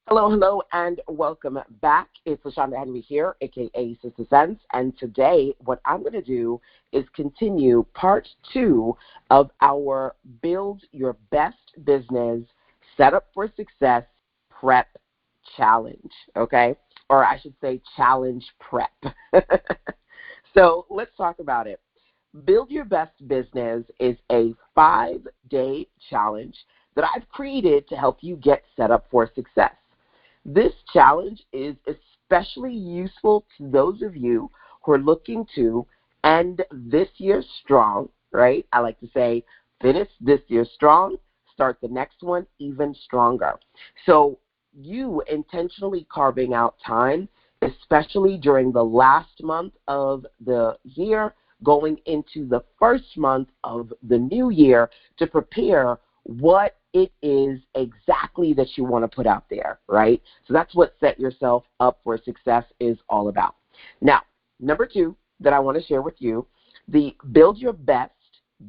Hello, hello, and welcome back. It's LaShonda Henry here, aka Sister Sense, and today what I'm going to do is continue part 2 of our Build Your Best Business Set Up for Success Prep Challenge, okay? Or I should say Challenge Prep. So let's talk about it. Build Your Best Business is a 5-day challenge that I've created to help you get set up for success. This challenge is especially useful to those of you who are looking to end this year strong, right? I like to say finish this year strong, start the next one even stronger. So you intentionally carving out time, especially during the last month of the year, going into the first month of the new year to prepare what it is exactly that you want to put out there, right? So that's what Set Yourself Up for Success is all about. Now, number 2 that I want to share with you, the Build Your Best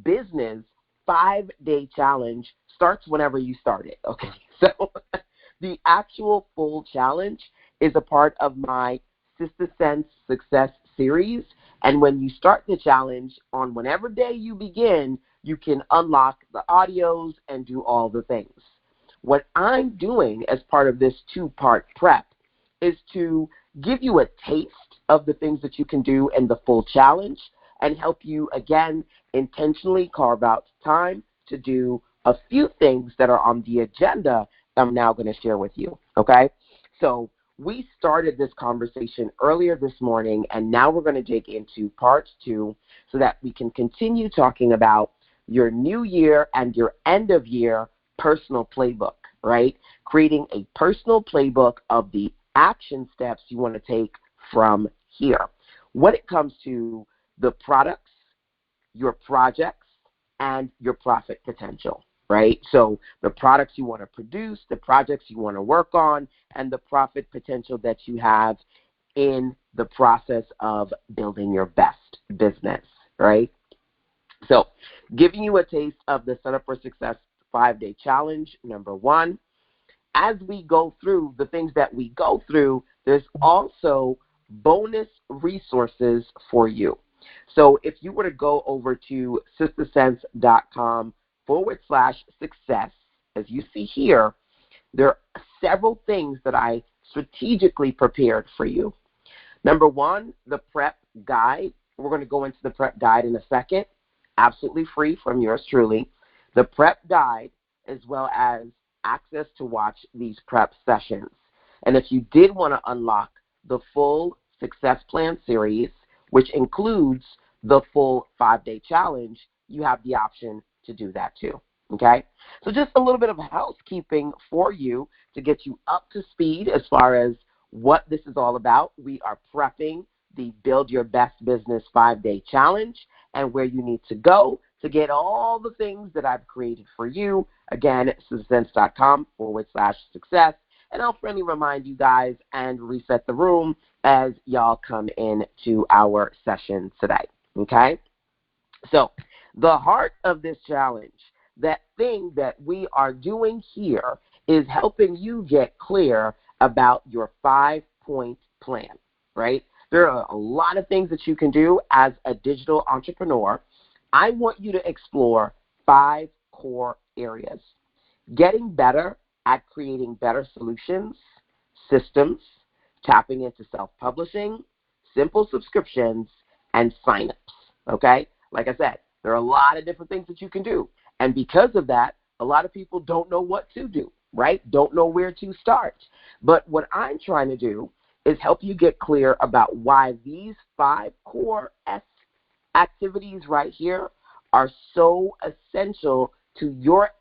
Business 5-day challenge starts whenever you start it, okay? So the actual full challenge is a part of my Sister Sense Success series, and when you start the challenge on whenever day you begin, you can unlock the audios and do all the things. What I'm doing as part of this 2-part prep is to give you a taste of the things that you can do in the full challenge and help you, again, intentionally carve out time to do a few things that are on the agenda that I'm now going to share with you, okay? So we started this conversation earlier this morning, and now we're going to dig into part 2 so that we can continue talking about your new year and your end of year personal playbook, right? Creating a personal playbook of the action steps you want to take from here. When it comes to the products, your projects, and your profit potential, right? So the products you want to produce, the projects you want to work on, and the profit potential that you have in the process of building your best business, right? So giving you a taste of the Set Up for Success 5-day challenge, number 1. As we go through the things that we go through, there's also bonus resources for you. So if you were to go over to sistersense.com/success, as you see here, there are several things that I strategically prepared for you. Number 1, the prep guide. We're going to go into the prep guide in a second. Absolutely free from yours truly. The prep guide, as well as access to watch these prep sessions. And if you did want to unlock the full Success Plan series, which includes the full 5-day challenge, you have the option to do that too, okay? So just a little bit of housekeeping for you to get you up to speed as far as what this is all about. We are prepping the Build Your Best Business 5-day challenge and where you need to go to get all the things that I've created for you. Again, sistersense.com/success. And I'll friendly remind you guys and reset the room as y'all come in to our session today, okay? So the heart of this challenge, that thing that we are doing here, is helping you get clear about your 5-point plan, right? There are a lot of things that you can do as a digital entrepreneur. I want you to explore 5 core areas. Getting better at creating better solutions, systems, tapping into self-publishing, simple subscriptions, and signups, okay? Like I said, there are a lot of different things that you can do. And because of that, a lot of people don't know what to do, right? Don't know where to start. But what I'm trying to do is help you get clear about why these 5 core activities right here are so essential to your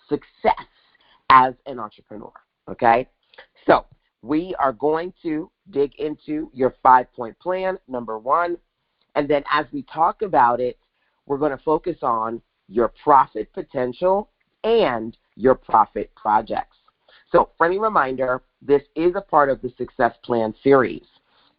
success as an entrepreneur, okay? So we are going to dig into your 5-point plan, number 1, and then as we talk about it, we're going to focus on your profit potential and your profit projects. So friendly reminder, this is a part of the Success Plan series.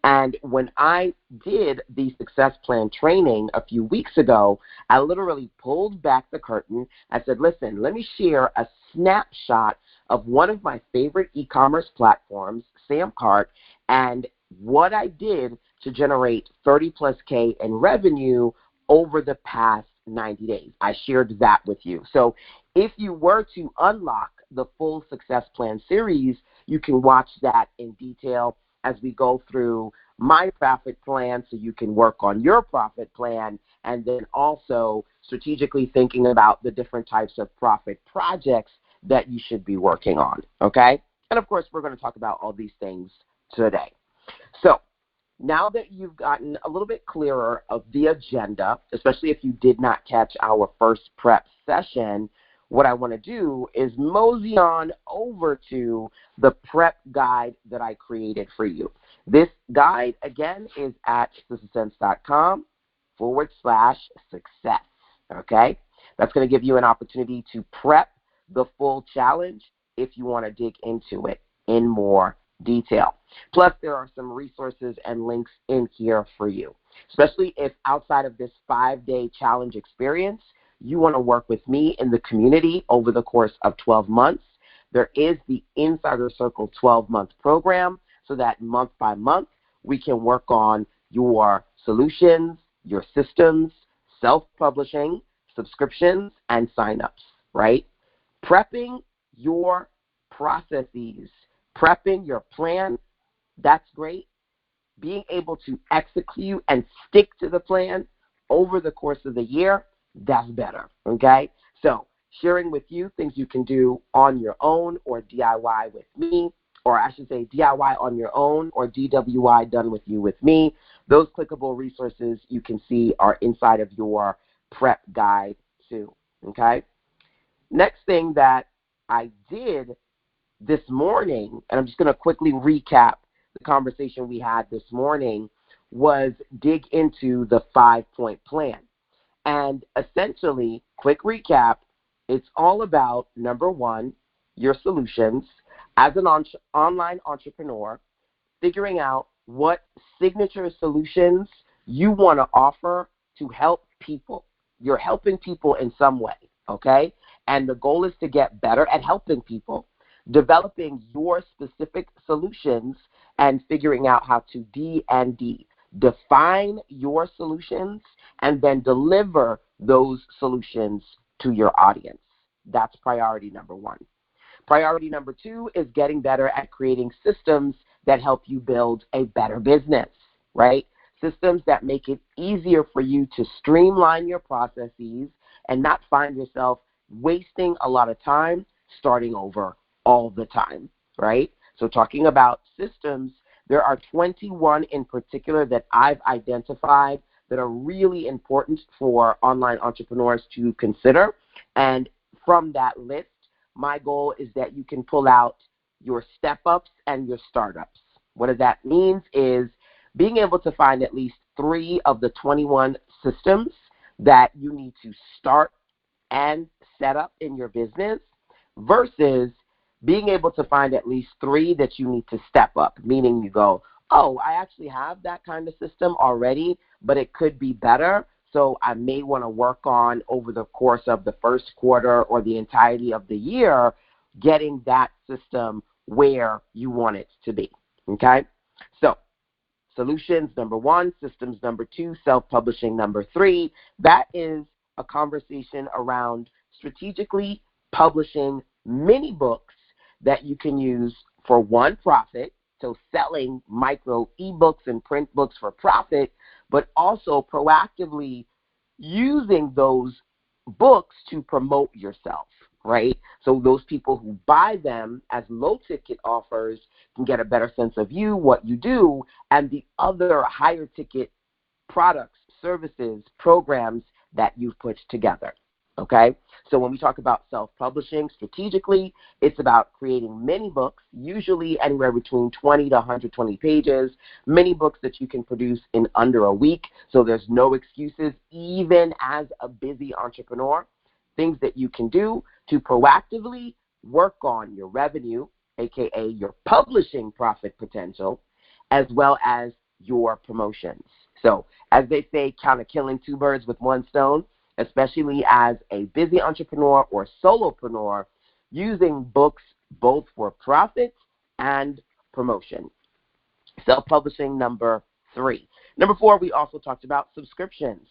And when I did the Success Plan training a few weeks ago, I literally pulled back the curtain. I said, listen, let me share a snapshot of one of my favorite e-commerce platforms, Samcart, and what I did to generate 30 plus K in revenue over the past 90 days. I shared that with you. So if you were to unlock the full Success Plan series, you can watch that in detail as we go through my profit plan so you can work on your profit plan, and then also strategically thinking about the different types of profit projects that you should be working on, okay? And of course, we're going to talk about all these things today. So now that you've gotten a little bit clearer of the agenda, especially if you did not catch our first prep session, what I want to do is mosey on over to the prep guide that I created for you. This guide, again, is at SuccessSense.com/success, okay? That's going to give you an opportunity to prep the full challenge if you want to dig into it in more detail. Plus, there are some resources and links in here for you, especially if outside of this 5-day challenge experience, you want to work with me in the community over the course of 12 months. There is the Insider Circle 12-month program so that month by month we can work on your solutions, your systems, self-publishing, subscriptions, and signups, right? Prepping your processes, prepping your plan, that's great. Being able to execute and stick to the plan over the course of the year, that's better, okay? So sharing with you things you can do on your own or DIY with me, or I should say DIY on your own or DWI done with you with me. Those clickable resources you can see are inside of your prep guide too, okay? Next thing that I did this morning, and I'm just going to quickly recap the conversation we had this morning, was dig into the 5-point plan. And essentially, quick recap, it's all about, number one, your solutions as an online entrepreneur, figuring out what signature solutions you want to offer to help people. You're helping people in some way, okay? And the goal is to get better at helping people, developing your specific solutions and figuring out how to D&D. Define your solutions and then deliver those solutions to your audience. That's priority number one. Priority number two is getting better at creating systems that help you build a better business, right? Systems that make it easier for you to streamline your processes and not find yourself wasting a lot of time starting over all the time, right? So talking about systems, there are 21 in particular that I've identified that are really important for online entrepreneurs to consider. And from that list, my goal is that you can pull out your step-ups and your startups. What that means is being able to find at least 3 of the 21 systems that you need to start and set up in your business versus being able to find at least 3 that you need to step up, meaning you go, oh, I actually have that kind of system already, but it could be better, so I may want to work on over the course of the first quarter or the entirety of the year, getting that system where you want it to be, okay? So solutions, number 1, systems, number 2, self-publishing, number 3. That is a conversation around strategically publishing mini books that you can use for one, profit, so selling micro ebooks and print books for profit, but also proactively using those books to promote yourself, right? So those people who buy them as low-ticket offers can get a better sense of you, what you do, and the other higher-ticket products, services, programs that you've put together. Okay, so when we talk about self-publishing strategically, it's about creating mini books, usually anywhere between 20 to 120 pages, mini books that you can produce in under a week, so there's no excuses, even as a busy entrepreneur, things that you can do to proactively work on your revenue, aka your publishing profit potential, as well as your promotions. So as they say, kind of killing 2 birds with 1 stone, especially as a busy entrepreneur or solopreneur, using books both for profit and promotion. Self-publishing, number 3. Number 4, we also talked about subscriptions.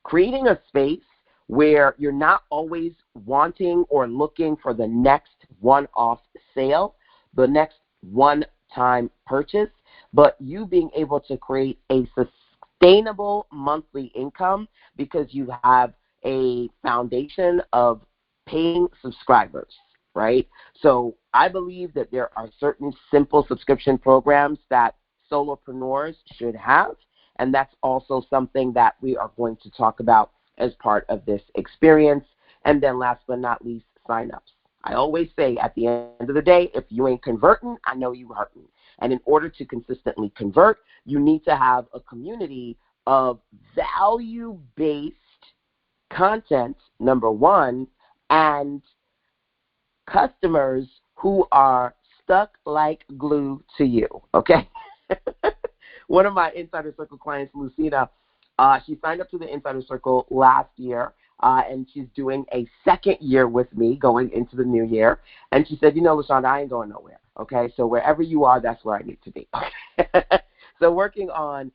Creating a space where you're not always wanting or looking for the next one-off sale, the next one-time purchase, but you being able to create a sustainable monthly income because you have a foundation of paying subscribers, right? So I believe that there are certain simple subscription programs that solopreneurs should have, and that's also something that we are going to talk about as part of this experience. And then last but not least, signups. I always say at the end of the day, if you ain't converting, I know you hurting. And in order to consistently convert, you need to have a community of value-based content, number 1, and customers who are stuck like glue to you, okay? One of my Insider Circle clients, Lucina, she signed up to the Insider Circle last year, and she's doing a second year with me going into the new year. And she said, LaShonda, I ain't going nowhere, okay? So wherever you are, that's where I need to be. So working on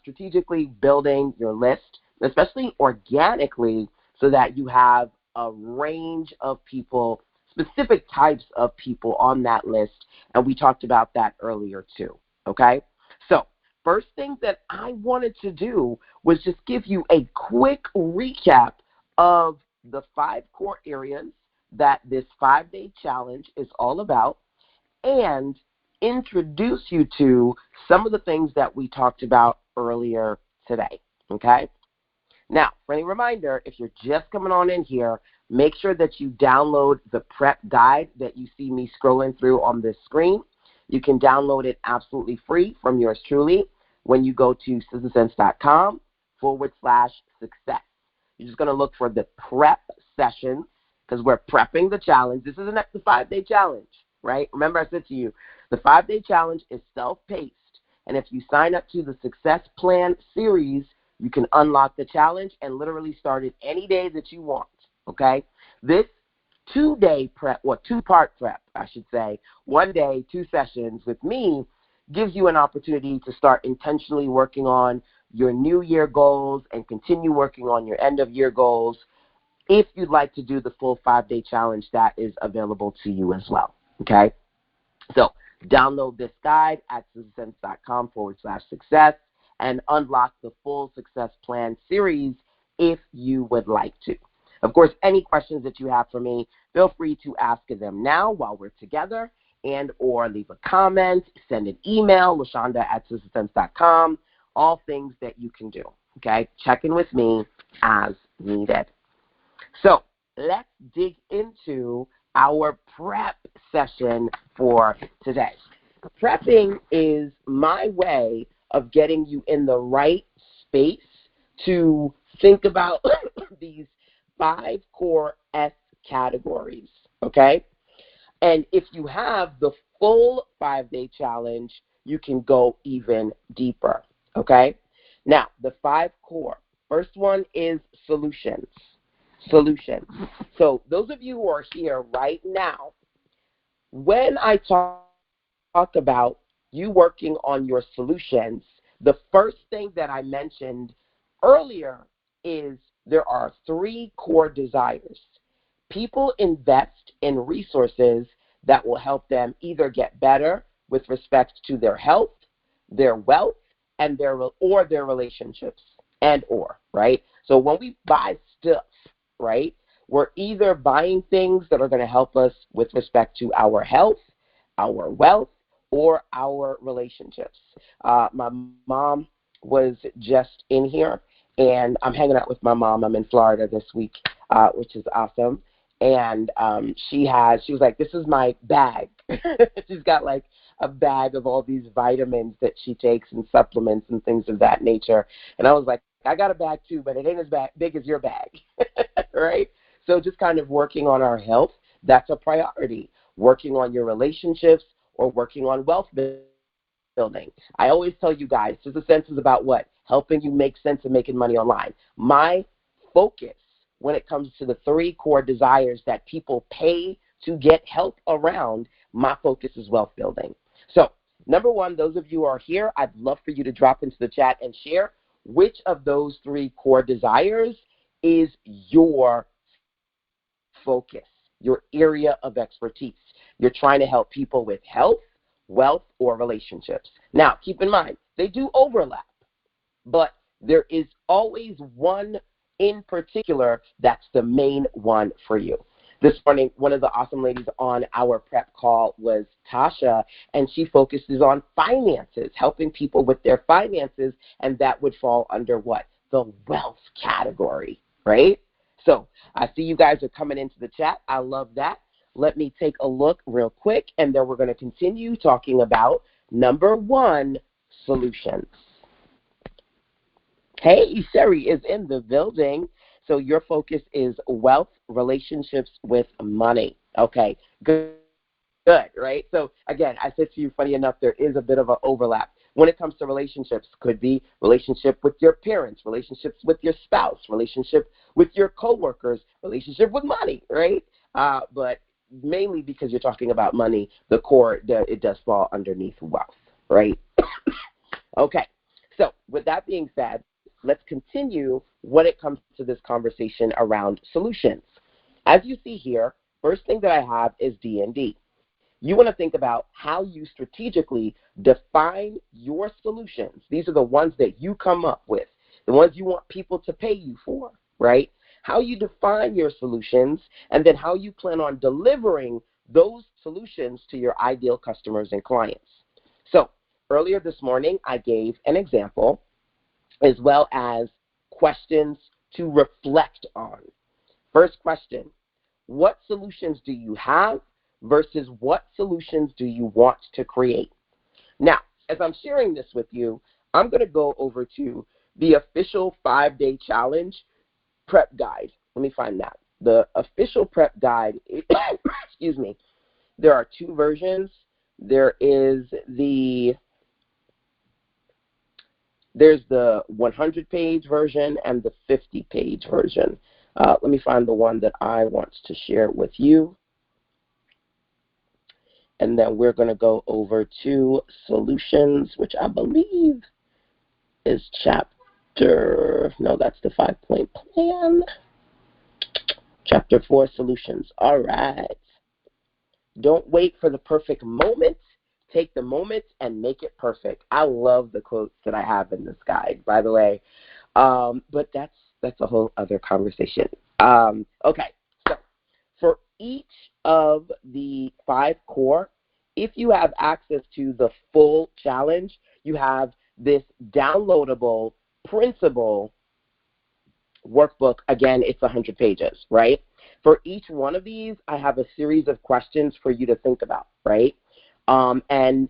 strategically building your list, especially organically, so that you have a range of people, specific types of people on that list. And we talked about that earlier too, okay? So first thing that I wanted to do was just give you a quick recap of the 5 core areas that this 5-day challenge is all about, and introduce you to some of the things that we talked about earlier today, okay? Now, friendly reminder, if you're just coming on in here, make sure that you download the prep guide that you see me scrolling through on this screen. You can download it absolutely free from yours truly when you go to sizzlesense.com/success. You're just going to look for the prep sessions because we're prepping the challenge. This isn't the 5-day challenge, right? Remember I said to you, the 5-day challenge is self-paced. And if you sign up to the Success Plan series, you can unlock the challenge and literally start it any day that you want, okay? This 2-day prep, or 2-part prep, I should say, 1 day, 2 sessions with me gives you an opportunity to start intentionally working on your new year goals and continue working on your end of year goals. If you'd like to do the full 5-day challenge, that is available to you as well, okay? So download this guide at sizzlesense.com/success and unlock the full Success Plan series if you would like to. Of course, any questions that you have for me, feel free to ask them now while we're together, and or leave a comment, send an email, LaShonda@sizzlesense.com, all things that you can do, okay? Check in with me as needed. So let's dig into our prep session for today. Prepping is my way of getting you in the right space to think about these 5 core S categories, okay? And if you have the full 5-day challenge, you can go even deeper, okay? Now, the 5 core. First one is solutions. Solutions. So those of you who are here right now, when I talk about you working on your solutions, the first thing that I mentioned earlier is there are 3 core desires. People invest in resources that will help them either get better with respect to their health, their wealth, and their relationships, right? So when we buy stuff, right, we're either buying things that are going to help us with respect to our health, our wealth, or our relationships. My mom was just in here, and I'm hanging out with my mom. I'm in Florida this week, which is awesome. And she was like, this is my bag. She's got like a bag of all these vitamins that she takes and supplements and things of that nature. And I was like, I got a bag too, but it ain't as big as your bag, right? So just kind of working on our health, that's a priority. Working on your relationships or working on wealth building. I always tell you guys, Sizzle Sense is about what? Helping you make sense of making money online. My focus when it comes to the 3 core desires that people pay to get help around my focus is wealth building. So, number one, those of you who are here, I'd love for you to drop into the chat and share which of those three core desires is your focus, your area of expertise. You're trying to help people with health, wealth, or relationships. Now, keep in mind, they do overlap, but there is always one in particular that's the main one for you. This morning, one of the awesome ladies on our prep call was Tasha, and she focuses on finances, helping people with their finances, and that would fall under what? The wealth category, right? So I see you guys are coming into the chat. I love that. Let me take a look real quick, and then we're going to continue talking about number one, solutions. Hey, Sherry is in the building. So your focus is wealth, relationships with money. Okay, good, right? So again, I said to you, funny enough, there is a bit of an overlap. When it comes to relationships, could be relationship with your parents, relationships with your spouse, relationship with your coworkers, relationship with money, right? But mainly because you're talking about money, the core, it does fall underneath wealth, right? Okay, so with that being said, let's continue when it comes to this conversation around solutions. As you see here, first thing that I have is D&D. You want to think about how you strategically define your solutions. These are the ones that you come up with, the ones you want people to pay you for, right? How you define your solutions, and then how you plan on delivering those solutions to your ideal customers and clients. So earlier this morning, I gave an example as well as questions to reflect on. First question, what solutions do you have versus what solutions do you want to create? Now, as I'm sharing this with you, I'm going to go over to the official 5-day challenge prep guide. Let me find that. The official prep guide, excuse me, there are two versions. There's the 100-page version and the 50-page version. Let me find the one that I want to share with you. And then we're going to go over to solutions, which I believe is no, that's the 5-point plan. Chapter 4, solutions. All right. Don't wait for the perfect moment. Take the moment and make it perfect. I love the quotes that I have in this guide, by the way. But that's a whole other conversation. Okay, so for each of the 5 core, if you have access to the full challenge, you have this downloadable principle workbook. Again, it's 100 pages, right? For each one of these, I have a series of questions for you to think about, right? And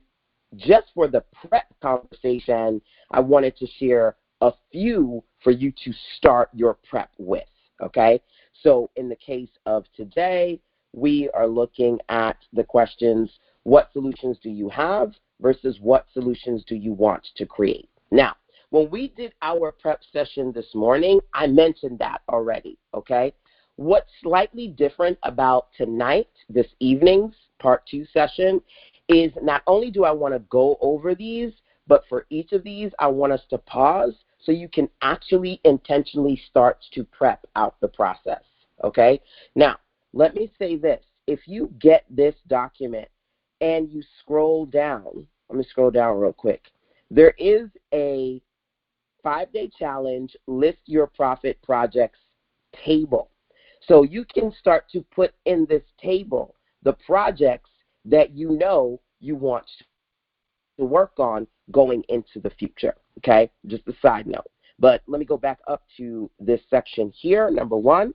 just for the prep conversation, I wanted to share a few for you to start your prep with, okay? So in the case of today, we are looking at the questions, what solutions do you have versus what solutions do you want to create? Now, when we did our prep session this morning, I mentioned that already, okay? What's slightly different about tonight, this evening's part 2 session, is not only do I want to go over these, but for each of these, I want us to pause so you can actually intentionally start to prep out the process, okay? Now, let me say this. If you get this document and you scroll down, let me scroll down real quick. There is a 5-day challenge, list your profit projects table. So you can start to put in this table the projects that you know you want to work on going into the future, okay? Just a side note. But let me go back up to this section here, number 1,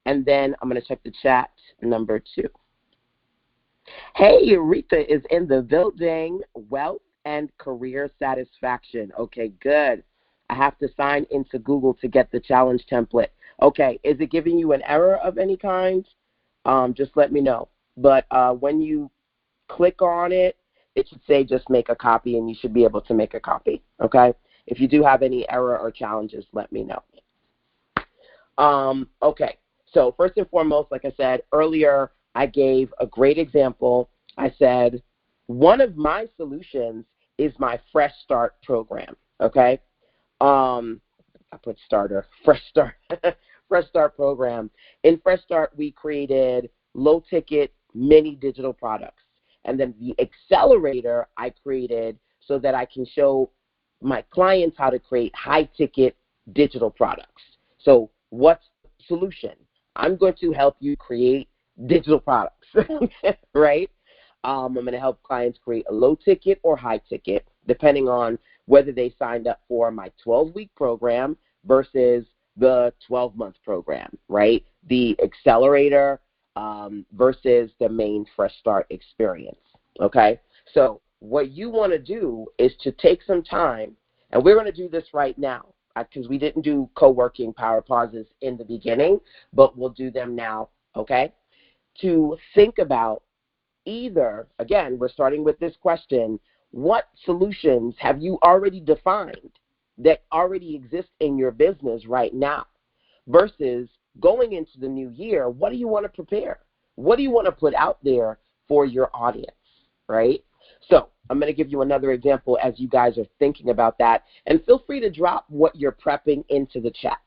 and then I'm going to check the chat, number 2. Hey, Rita is in the building. Wealth and career satisfaction. Okay, good. I have to sign into Google to get the challenge template. Okay, is it giving you an error of any kind? Just let me know. But when you click on it, it should say just make a copy, and you should be able to make a copy, okay? If you do have any error or challenges, let me know. Okay, so first and foremost, like I said earlier, I gave a great example. I said, one of my solutions is my Fresh Start program, okay? I put starter, Fresh Start, Fresh Start program. In Fresh Start, we created low-ticket mini digital products. And then the accelerator I created so that I can show my clients how to create high-ticket digital products. So what's the solution? I'm going to help you create digital products, right? I'm going to help clients create a low ticket or high ticket, depending on whether they signed up for my 12-week program versus the 12-month program, right? The accelerator versus the main Fresh Start experience, okay? So what you want to do is to take some time, and we're going to do this right now because we didn't do co-working power pauses in the beginning, but we'll do them now, okay? To think about either, again, we're starting with this question, what solutions have you already defined that already exist in your business right now versus going into the new year, what do you want to prepare? What do you want to put out there for your audience, right? So I'm going to give you another example as you guys are thinking about that, and feel free to drop what you're prepping into the chat.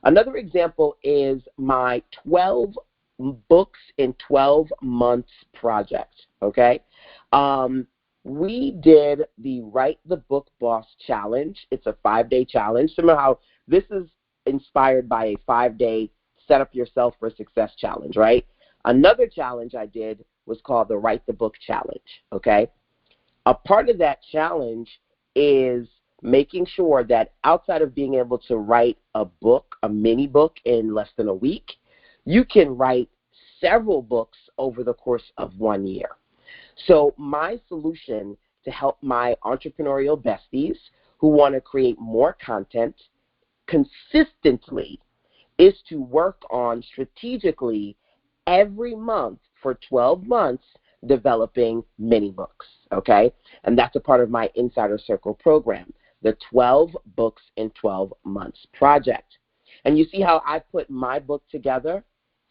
Another example is my 12 books in 12 months project, okay? We did the Write the Book Boss Challenge. It's a 5-day challenge. Remember how this is inspired by a 5-day Set Up Yourself for Success challenge, right? Another challenge I did was called the Write the Book Challenge, okay? A part of that challenge is making sure that outside of being able to write a book, a mini book in less than a week, you can write several books over the course of 1 year. So my solution to help my entrepreneurial besties who want to create more content consistently is to work on strategically every month for 12 months developing mini books, okay? And that's a part of my Insider Circle program, the 12 Books in 12 Months project. And you see how I put my book together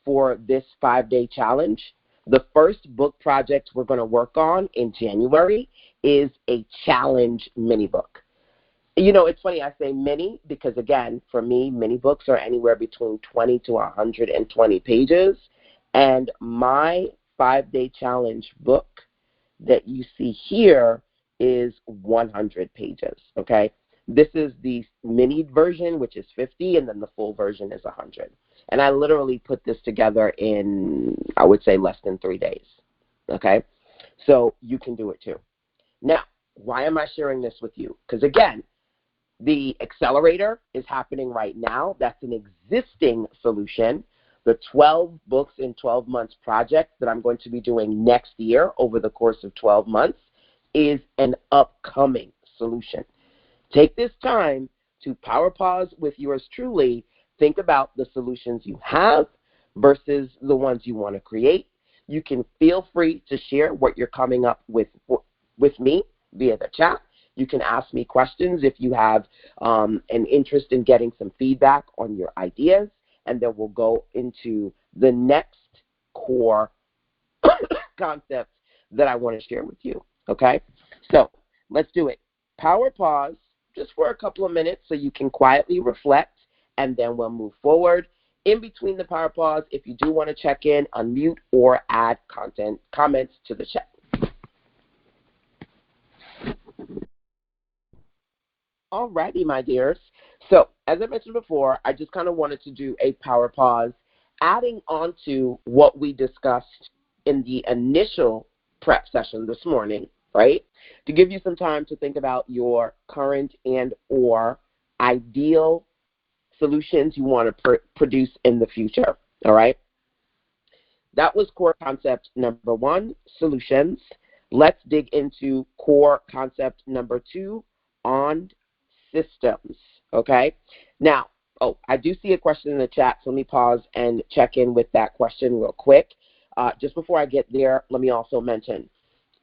for this 5-day challenge? The first book project we're going to work on in January is a challenge mini book. You know, it's funny I say mini because, again, for me, mini books are anywhere between 20 to 120 pages. And my 5-day challenge book that you see here is 100 pages, okay? This is the mini version, which is 50, and then the full version is 100. And I literally put this together in, I would say, less than 3 days, okay? So you can do it too. Now, why am I sharing this with you? Because, again, the accelerator is happening right now. That's an existing solution. The 12 Books in 12 Months project that I'm going to be doing next year over the course of 12 months is an upcoming solution. Take this time to power pause with yours truly. Think about the solutions you have versus the ones you want to create. You can feel free to share what you're coming up with me via the chat. You can ask me questions if you have an interest in getting some feedback on your ideas, and then we'll go into the next core concept that I want to share with you, okay? So let's do it. Power pause just for a couple of minutes so you can quietly reflect, and then we'll move forward. In between the power pause, if you do want to check in, unmute or add comments to the chat. Alrighty, my dears. So, as I mentioned before, I just kind of wanted to do a power pause, adding on to what we discussed in the initial prep session this morning, right? To give you some time to think about your current and or ideal solutions you want to produce in the future, all right? That was core concept number 1, solutions. Let's dig into core concept number 2, on systems, okay? Now, I do see a question in the chat, so let me pause and check in with that question real quick. Just before I get there, let me also mention,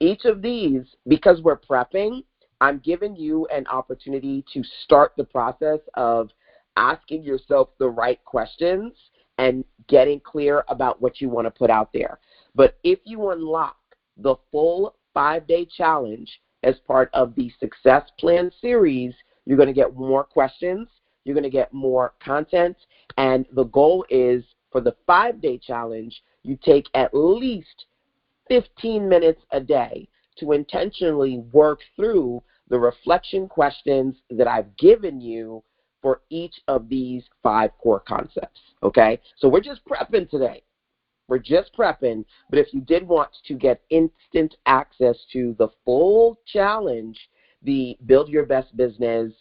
each of these, because we're prepping, I'm giving you an opportunity to start the process of asking yourself the right questions and getting clear about what you want to put out there. But if you unlock the full 5-day challenge as part of the Success Plan series, you're going to get more questions, you're going to get more content, and the goal is for the 5-day challenge, you take at least 15 minutes a day to intentionally work through the reflection questions that I've given you for each of these 5 core concepts, okay? So we're just prepping today. We're just prepping, but if you did want to get instant access to the full challenge, the Build Your Best Business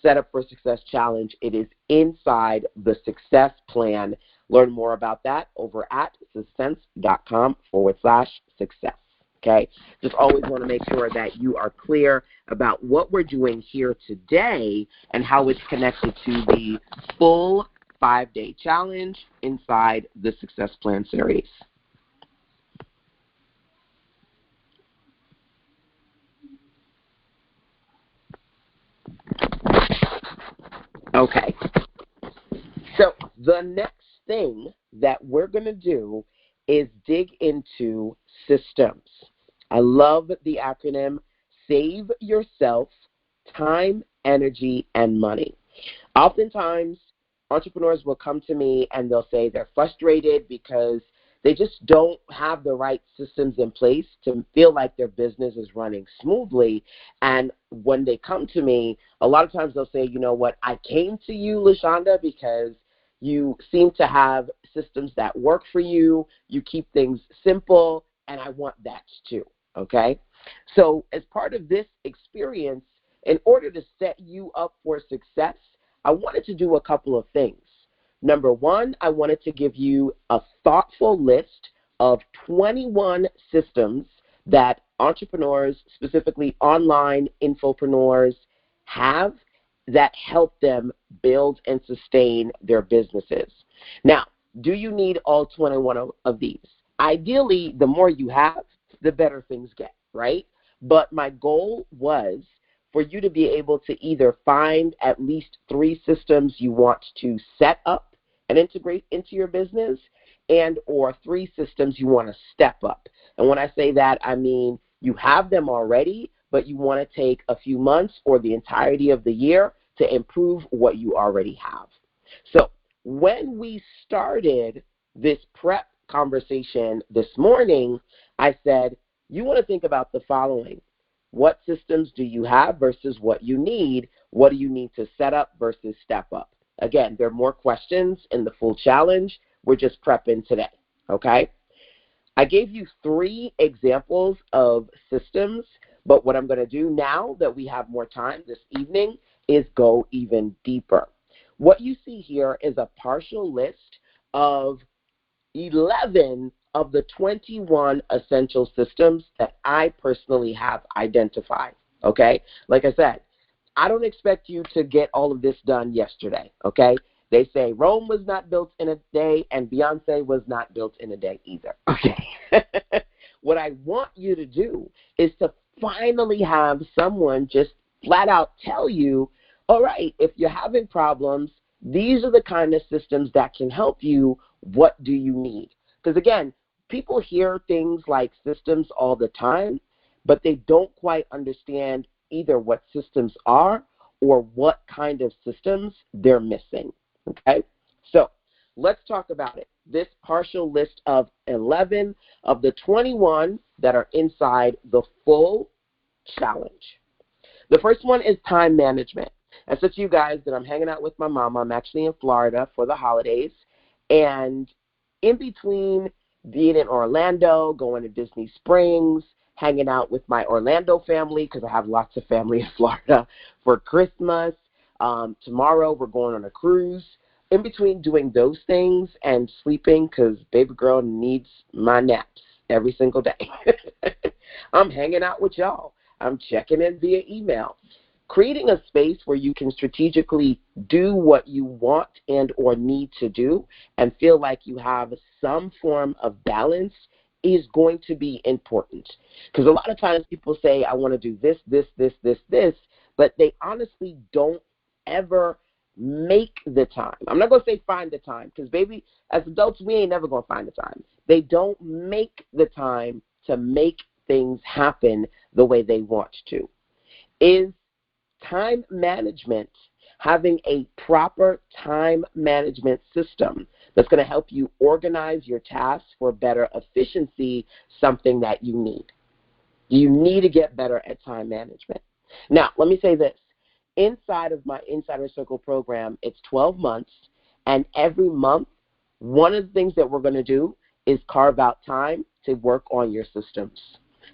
Set Up for Success Challenge, it is inside the Success Plan. Learn more about that over at success.com/success. Okay? Just always want to make sure that you are clear about what we're doing here today and how it's connected to the full 5-day challenge inside the Success Plan series. Okay. So the next thing that we're going to do is dig into systems. I love the acronym Save Yourself Time, Energy, and Money. Oftentimes, entrepreneurs will come to me and they'll say they're frustrated because they just don't have the right systems in place to feel like their business is running smoothly. And when they come to me, a lot of times they'll say, you know what, I came to you, LaShonda, because you seem to have systems that work for you. You keep things simple, and I want that too, okay? So as part of this experience, in order to set you up for success, I wanted to do a couple of things. Number one, I wanted to give you a thoughtful list of 21 systems that entrepreneurs, specifically online infopreneurs, have that help them build and sustain their businesses. Now, do you need all 21 of these? Ideally, the more you have, the better things get, right? But my goal was for you to be able to either find at least 3 systems you want to set up and integrate into your business, and or 3 systems you want to step up. And when I say that, I mean you have them already, but you want to take a few months or the entirety of the year to improve what you already have. So when we started this prep conversation this morning, I said, you want to think about the following. What systems do you have versus what you need? What do you need to set up versus step up? Again, there are more questions in the full challenge. We're just prepping today, okay? I gave you 3 examples of systems, but what I'm going to do now that we have more time this evening is go even deeper. What you see here is a partial list of 11 of the 21 essential systems that I personally have identified, okay? Like I said, I don't expect you to get all of this done yesterday, okay? They say Rome was not built in a day and Beyonce was not built in a day either, okay? What I want you to do is to finally have someone just flat out tell you, all right, if you're having problems, these are the kind of systems that can help you. What do you need? Because again, people hear things like systems all the time, but they don't quite understand either what systems are or what kind of systems they're missing, okay? So let's talk about it. This partial list of 11 of the 21 that are inside the full challenge. The first one is time management. And such you guys that I'm hanging out with my mom, I'm actually in Florida for the holidays, and in between being in Orlando, going to Disney Springs, hanging out with my Orlando family because I have lots of family in Florida for Christmas. Tomorrow we're going on a cruise. In between doing those things and sleeping because baby girl needs my naps every single day, I'm hanging out with y'all. I'm checking in via email. Creating a space where you can strategically do what you want and or need to do and feel like you have some form of balance is going to be important. Because a lot of times people say, I want to do this, but they honestly don't ever make the time. I'm not going to say find the time because, baby, as adults, we ain't never going to find the time. They don't make the time to make things happen the way they want to. Is time management, having a proper time management system that's going to help you organize your tasks for better efficiency, something that you need? You need to get better at time management. Now, let me say this. Inside of my Insider Circle program, it's 12 months, and every month, one of the things that we're going to do is carve out time to work on your systems,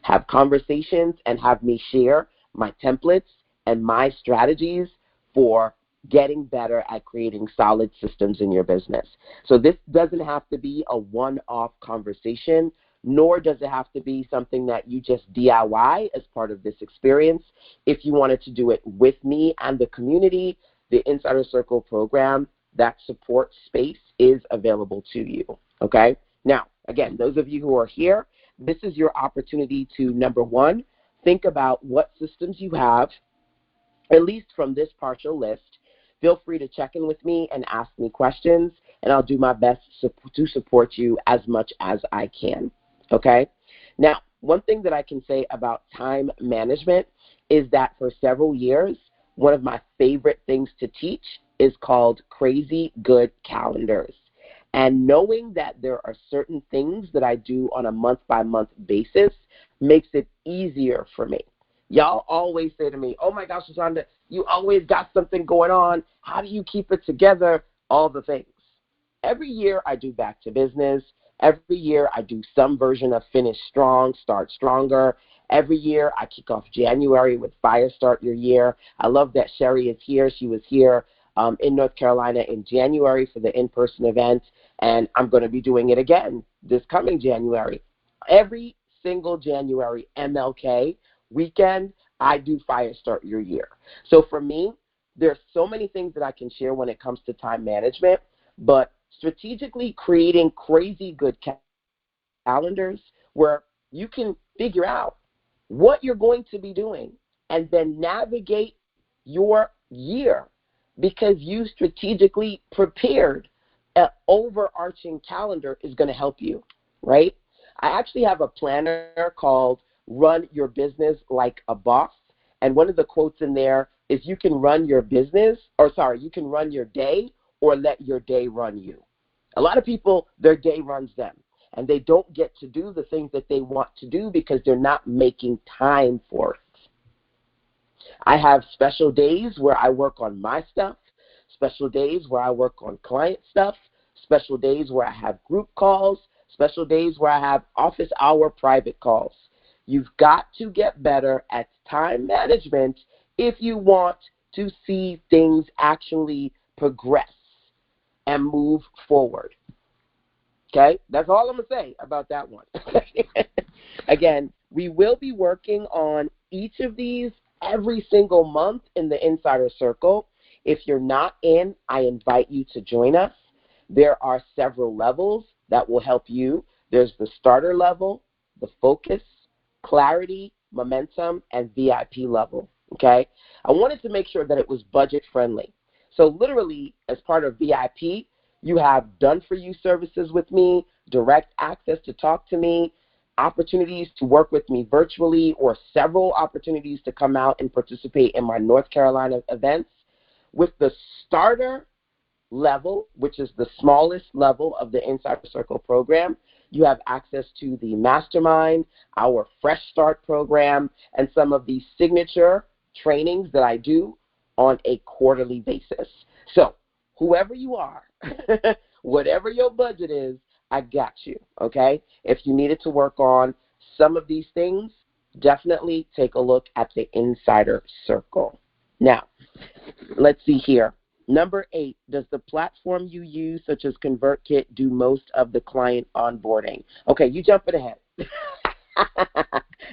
have conversations, and have me share my templates and my strategies for getting better at creating solid systems in your business. So this doesn't have to be a one-off conversation, nor does it have to be something that you just DIY as part of this experience. If you wanted to do it with me and the community, the Insider Circle program, that support space is available to you, okay? Now, again, those of you who are here, this is your opportunity to, number one, think about what systems you have, at least from this partial list. Feel free to check in with me and ask me questions, and I'll do my best to support you as much as I can, okay? Now, one thing that I can say about time management is that for several years, one of my favorite things to teach is called Crazy Good Calendars. And knowing that there are certain things that I do on a month-by-month basis makes it easier for me. Y'all always say to me, oh my gosh, Shonda, you always got something going on. How do you keep it together? All the things. Every year I do Back to Business. Every year I do some version of Finish Strong, Start Stronger. Every year I kick off January with Fire Start Your Year. I love that Sherry is here. She was here in North Carolina in January for the in-person event, and I'm going to be doing it again this coming January. Every single January MLK weekend, I do Fire Start Your Year. So for me, there's so many things that I can share when it comes to time management, but strategically creating crazy good calendars where you can figure out what you're going to be doing and then navigate your year because you strategically prepared. An overarching calendar is going to help you, right? I actually have a planner called Run Your Business Like a Boss, and one of the quotes in there is you can run your business, you can run your day or let your day run you. A lot of people, their day runs them, and they don't get to do the things that they want to do because they're not making time for it. I have special days where I work on my stuff, special days where I work on client stuff, special days where I have group calls, special days where I have office hour private calls. You've got to get better at time management if you want to see things actually progress and move forward. Okay? That's all I'm going to say about that one. Again, we will be working on each of these every single month in the Insider Circle. If you're not in, I invite you to join us. There are several levels that will help you. There's the starter level, the focus, clarity, momentum, and VIP level, okay? I wanted to make sure that it was budget friendly. So literally, as part of VIP, you have done-for-you services with me, direct access to talk to me, opportunities to work with me virtually, or several opportunities to come out and participate in my North Carolina events. With the starter level, which is the smallest level of the Insider Circle program, you have access to the mastermind, our Fresh Start program, and some of the signature trainings that I do on a quarterly basis. So whoever you are, whatever your budget is, I got you, okay? If you needed to work on some of these things, definitely take a look at the Insider Circle. Now, let's see here. Number 8, does the platform you use, such as ConvertKit, do most of the client onboarding? Okay, you jumping ahead.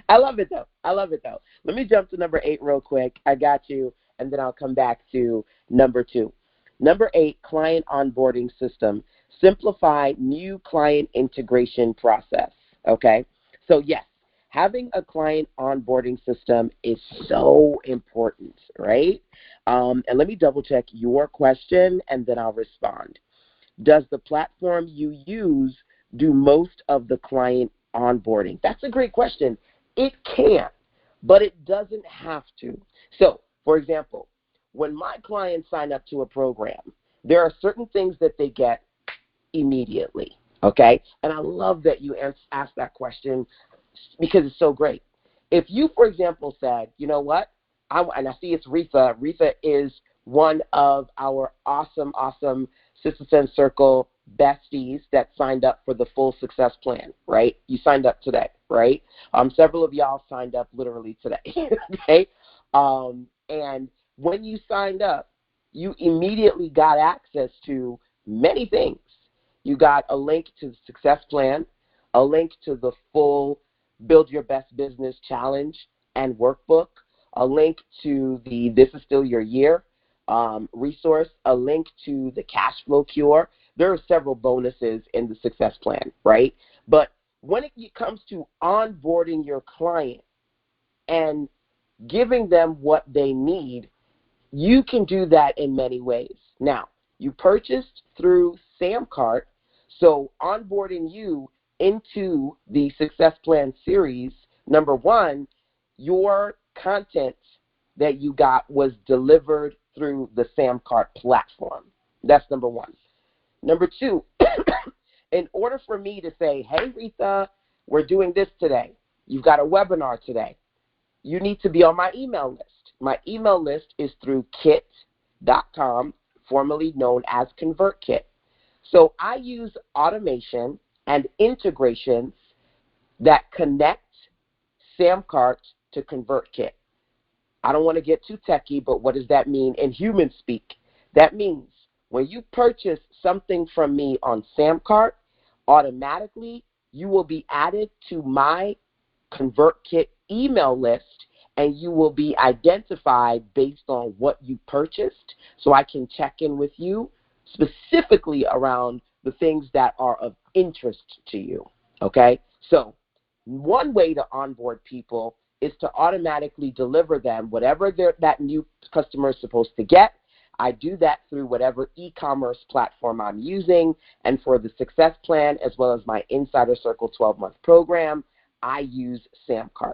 I love it, though. Let me jump to number 8 real quick. I got you, and then I'll come back to number 2. Number 8, client onboarding system. Simplify new client integration process, okay? So, yes, having a client onboarding system is so important, right? And let me double check your question and then I'll respond. Does the platform you use do most of the client onboarding? That's a great question. It can, but it doesn't have to. So, for example, when my clients sign up to a program, there are certain things that they get immediately, okay? And I love that you asked that question because it's so great. If you, for example, said, you know what, and I see it's Retha. Retha is one of our awesome Sister Sense Circle besties that signed up for the full success plan, right? You signed up today, right? Several of y'all signed up literally today, okay? And when you signed up, you immediately got access to many things. You got a link to the success plan, a link to the full Build Your Best Business Challenge and workbook, a link to the This Is Still Your Year resource, a link to the Cash Flow Cure. There are several bonuses in the success plan, right? But when it comes to onboarding your client and giving them what they need, you can do that in many ways. Now, you purchased through Samcart, so onboarding you into the Success Plan series, number one, your content that you got was delivered through the Samcart platform. That's number one. Number two, in order for me to say, hey, Retha, we're doing this today. You've got a webinar today. You need to be on my email list. My email list is through kit.com, formerly known as ConvertKit. So I use automation and integrations that connect Samcart to ConvertKit. I don't want to get too techie, but what does that mean in human speak? That means when you purchase something from me on Samcart, automatically you will be added to my ConvertKit email list, and you will be identified based on what you purchased, so I can check in with you specifically around the things that are of interest to you, okay? So one way to onboard people is to automatically deliver them whatever that new customer is supposed to get. I do that through whatever e-commerce platform I'm using, and for the Success Plan as well as my Insider Circle 12-month program, I use Samcart.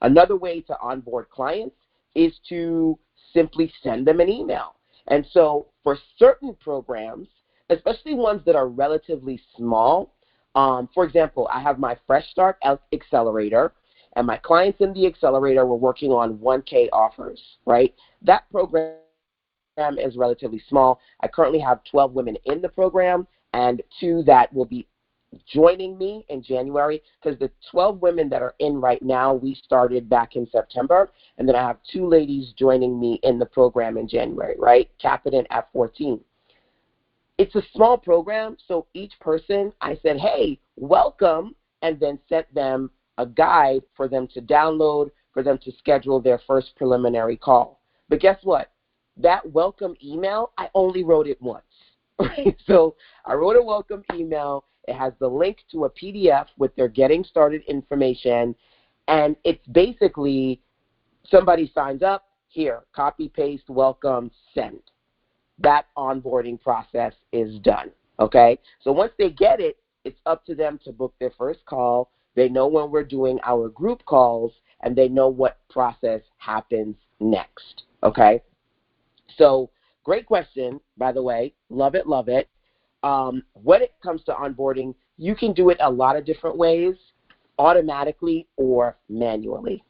Another way to onboard clients is to simply send them an email. And so for certain programs, especially ones that are relatively small, for example, I have my Fresh Start Accelerator, and my clients in the accelerator were working on 1K offers, right? That program is relatively small. I currently have 12 women in the program and 2 that will be joining me in January, because the 12 women that are in right now, we started back in September, and then I have 2 ladies joining me in the program in January, right? Captain and F14. It's a small program, so each person, I said, hey, welcome, and then sent them a guide for them to download, for them to schedule their first preliminary call. But guess what? That welcome email, I only wrote it once. So I wrote a welcome email. It has the link to a PDF with their getting started information, and it's basically somebody signs up, here, copy, paste, welcome, send. That onboarding process is done, okay? So once they get it, it's up to them to book their first call. They know when we're doing our group calls, and they know what process happens next, okay? So great question, by the way. Love it, love it. When it comes to onboarding, you can do it a lot of different ways, automatically or manually.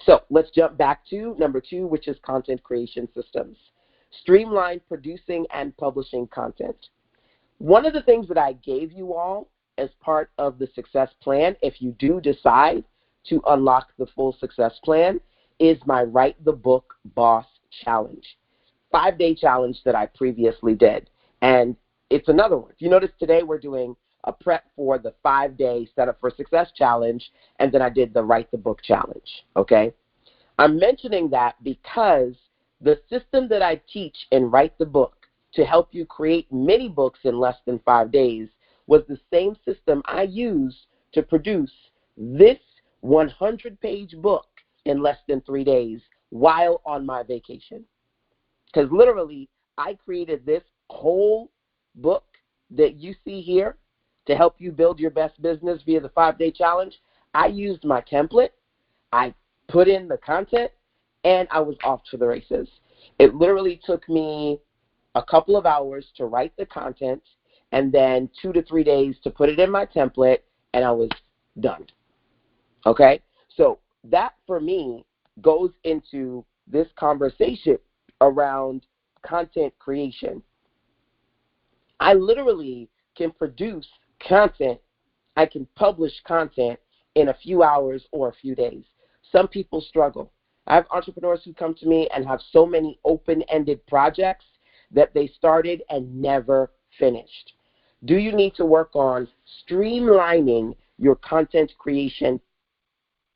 So let's jump back to number 2, which is content creation systems. Streamline producing and publishing content. One of the things that I gave you all as part of the success plan, if you do decide to unlock the full success plan, is my Write the Book Boss Challenge. 5-day challenge that I previously did. And it's another one. If you notice today we're doing a prep for the 5-day Setup for Success challenge, and then I did the Write the Book challenge, okay? I'm mentioning that because the system that I teach in Write the Book to help you create mini books in less than 5 days was the same system I used to produce this 100-page book in less than 3 days while on my vacation. Because literally, I created this whole book that you see here to help you build your best business via the 5-day challenge, I used my template, I put in the content, and I was off to the races. It literally took me a couple of hours to write the content and then 2 to 3 days to put it in my template, and I was done. Okay? So that, for me, goes into this conversation around content creation. I literally can produce content. I can publish content in a few hours or a few days. Some people struggle. I have entrepreneurs who come to me and have so many open-ended projects that they started and never finished. Do you need to work on streamlining your content creation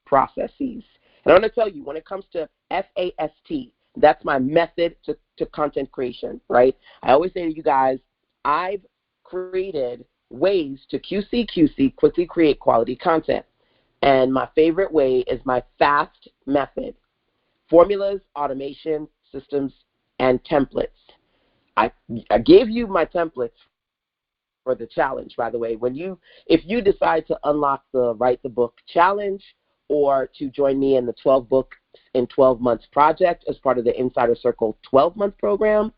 processes? And I'm going to tell you, when it comes to FAST, that's my method to content creation, right? I always say to you guys, I've created ways to QC, quickly create quality content. And my favorite way is my FAST method: formulas, automation, systems, and templates. I gave you my templates for the challenge, by the way. If you decide to unlock the Write the Book challenge or to join me in the 12 books in 12 months project as part of the Insider Circle 12-month program,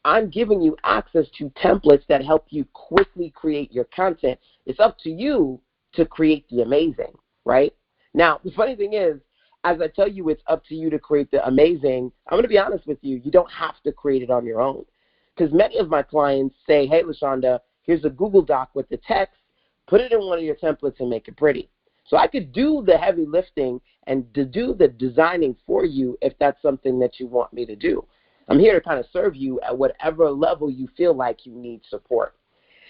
I'm giving you access to templates that help you quickly create your content. It's up to you to create the amazing, right? Now, the funny thing is, as I tell you it's up to you to create the amazing, I'm going to be honest with you, you don't have to create it on your own. Because many of my clients say, hey, LaShonda, here's a Google Doc with the text, put it in one of your templates and make it pretty. So I could do the heavy lifting and to do the designing for you if that's something that you want me to do. I'm here to kind of serve you at whatever level you feel like you need support.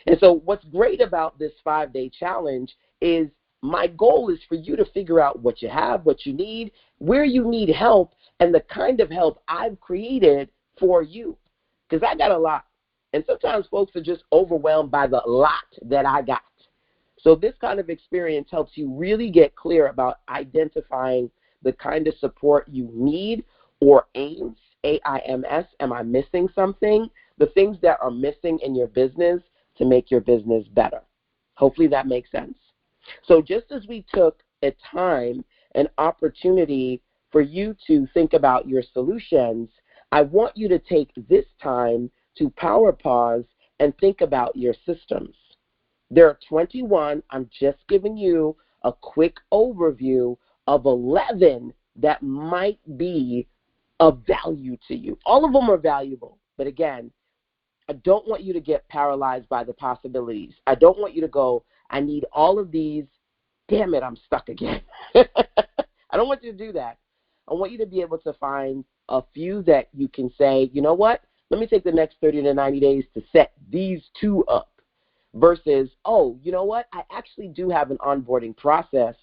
And so what's great about this 5-day challenge is my goal is for you to figure out what you have, what you need, where you need help, and the kind of help I've created for you. Because I got a lot. And sometimes folks are just overwhelmed by the lot that I got. So this kind of experience helps you really get clear about identifying the kind of support you need, or AIMS, AIMS, am I missing something? The things that are missing in your business to make your business better. Hopefully that makes sense. So just as we took a time, an opportunity for you to think about your solutions, I want you to take this time to power pause and think about your systems. There are 21. I'm just giving you a quick overview of 11 that might be of value to you. All of them are valuable, but again, I don't want you to get paralyzed by the possibilities. I don't want you to go, I need all of these. Damn it, I'm stuck again. I don't want you to do that. I want you to be able to find a few that you can say, you know what, let me take the next 30 to 90 days to set these 2 up versus, oh, you know what, I actually do have an onboarding process.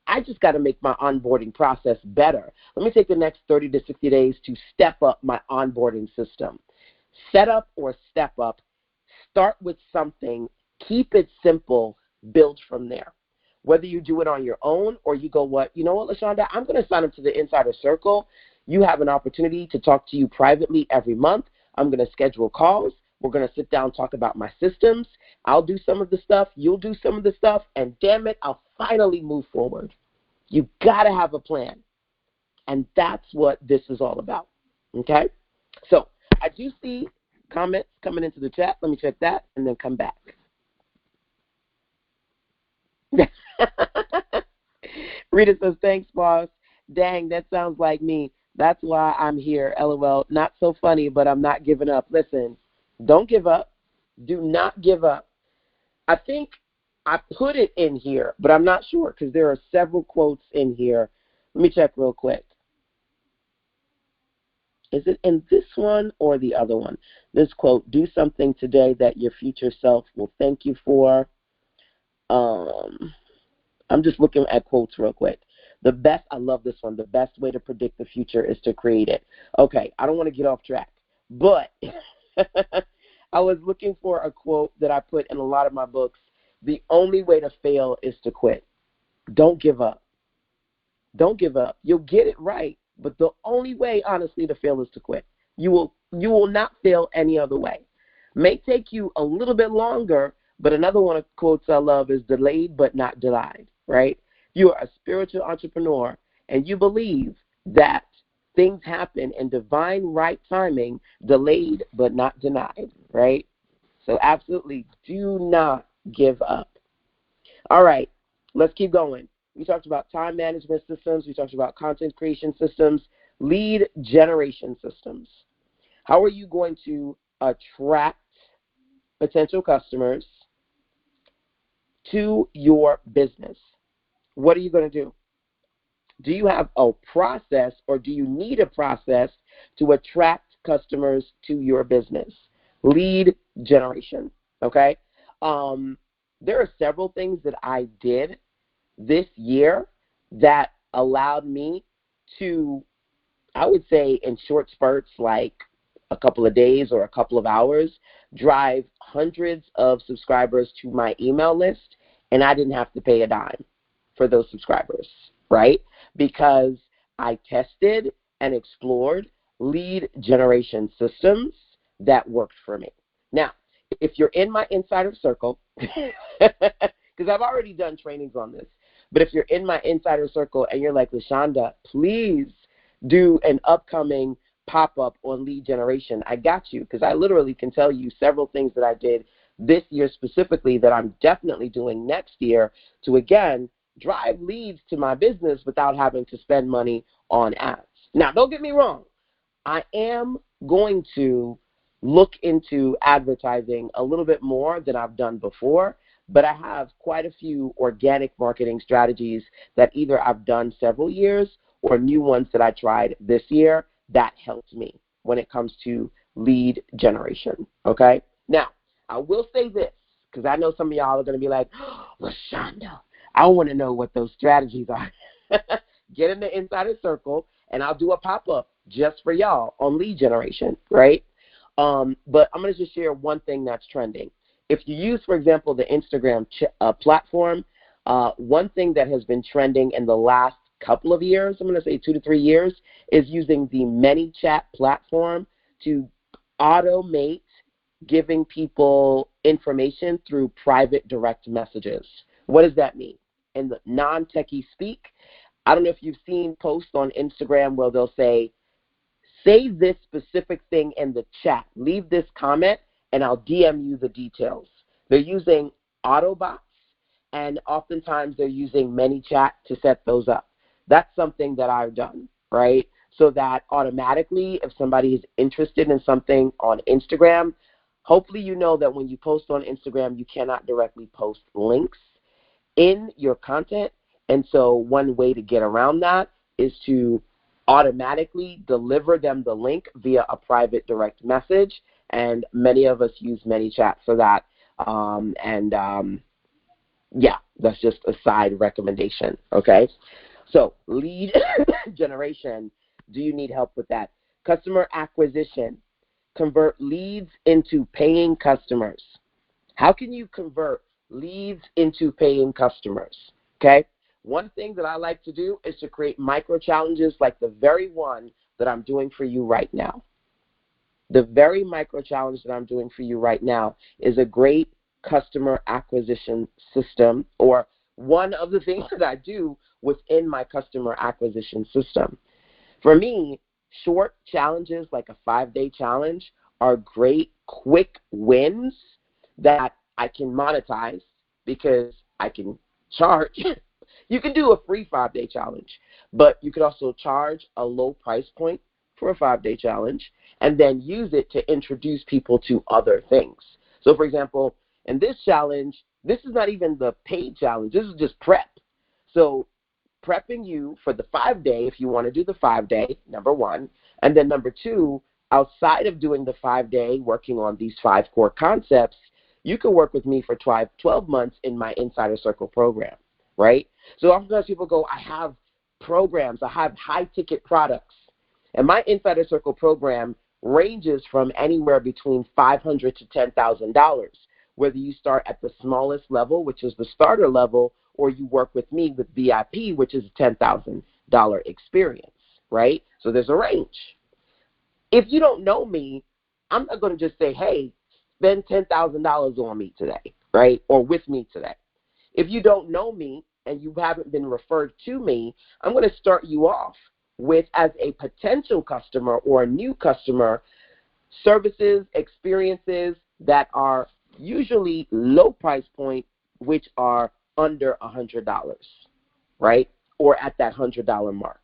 I just got to make my onboarding process better. Let me take the next 30 to 60 days to step up my onboarding system. Set up or step up. Start with something. Keep it simple. Build from there. Whether you do it on your own or you go, you know what, LaShonda, I'm going to sign up to the Insider Circle. You have an opportunity to talk to you privately every month. I'm going to schedule calls. We're going to sit down, talk about my systems. I'll do some of the stuff. You'll do some of the stuff. And damn it, I'll finally move forward. You've got to have a plan. And that's what this is all about. Okay? So I do see comments coming into the chat. Let me check that and then come back. Rita says, thanks, boss. Dang, that sounds like me. That's why I'm here. LOL. Not so funny, but I'm not giving up. Listen, don't give up. Do not give up. I think I put it in here, but I'm not sure because there are several quotes in here. Let me check real quick. Is it in this one or the other one? This quote, do something today that your future self will thank you for. I'm just looking at quotes real quick. I love this one. The best way to predict the future is to create it. Okay, I don't want to get off track, but I was looking for a quote that I put in a lot of my books. The only way to fail is to quit. Don't give up. Don't give up. You'll get it right, but the only way, honestly, to fail is to quit. You will not fail any other way. May take you a little bit longer, But another one of quotes I love is delayed but not denied, right? You are a spiritual entrepreneur and you believe that things happen in divine right timing, delayed but not denied, right? So absolutely do not give up. All right, let's keep going. We talked about time management systems. We talked about content creation systems, lead generation systems. How are you going to attract potential customers to your business? What are you going to do? Do you have a process or do you need a process to attract customers to your business? Lead generation, okay? There are several things that I did this year that allowed me to, I would say in short spurts, like a couple of days or a couple of hours, drive hundreds of subscribers to my email list, and I didn't have to pay a dime for those subscribers, right? Because I tested and explored lead generation systems that worked for me. Now, if you're in my insider circle, because I've already done trainings on this, but if you're in my insider circle and you're like, LaShonda, please do an upcoming pop-up on lead generation, I got you, because I literally can tell you several things that I did this year specifically that I'm definitely doing next year to, again, drive leads to my business without having to spend money on ads. Now, don't get me wrong. I am going to look into advertising a little bit more than I've done before, but I have quite a few organic marketing strategies that either I've done several years or new ones that I tried this year that helped me when it comes to lead generation, okay? Now, I will say this, because I know some of y'all are going to be like, oh, LaShonda, I want to know what those strategies are. Get in the insider circle, and I'll do a pop-up just for y'all on lead generation, right? But I'm going to just share one thing that's trending. If you use, for example, the Instagram platform, one thing that has been trending in the last couple of years, I'm going to say 2 to 3 years, is using the ManyChat platform to automate giving people information through private direct messages. What does that mean? In the non-techie speak, I don't know if you've seen posts on Instagram where they'll say this specific thing in the chat, leave this comment, and I'll DM you the details. They're using Autobots, and oftentimes they're using ManyChat to set those up. That's something that I've done, right? So that automatically, if somebody is interested in something on Instagram, hopefully you know that when you post on Instagram, you cannot directly post links in your content. And so one way to get around that is to automatically deliver them the link via a private direct message. And many of us use ManyChat for that. Yeah, that's just a side recommendation, okay? So lead generation, do you need help with that? Customer acquisition, convert leads into paying customers. How can you convert leads into paying customers, okay? One thing that I like to do is to create micro challenges like the very one that I'm doing for you right now. The very micro challenge that I'm doing for you right now is a great customer acquisition system, or one of the things that I do within my customer acquisition system. For me, short challenges like a 5-day challenge are great quick wins that I can monetize because I can charge. You can do a free 5-day challenge, but you could also charge a low price point for a 5-day challenge and then use it to introduce people to other things. So, for example, in this challenge, this is not even the paid challenge. This is just prep. So prepping you for the 5-day, if you want to do the 5-day, number one. And then number two, outside of doing the 5-day, working on these 5 core concepts, you can work with me for 12 months in my Insider Circle program, right? So oftentimes people go, I have programs, I have high-ticket products. And my Insider Circle program ranges from anywhere between $500 to $10,000, whether you start at the smallest level, which is the starter level, or you work with me with VIP, which is a $10,000 experience, right? So there's a range. If you don't know me, I'm not going to just say, hey, spend $10,000 on me today, right, or with me today. If you don't know me and you haven't been referred to me, I'm going to start you off with, as a potential customer or a new customer, services, experiences that are usually low price point, which are under $100, right, or at that $100 mark.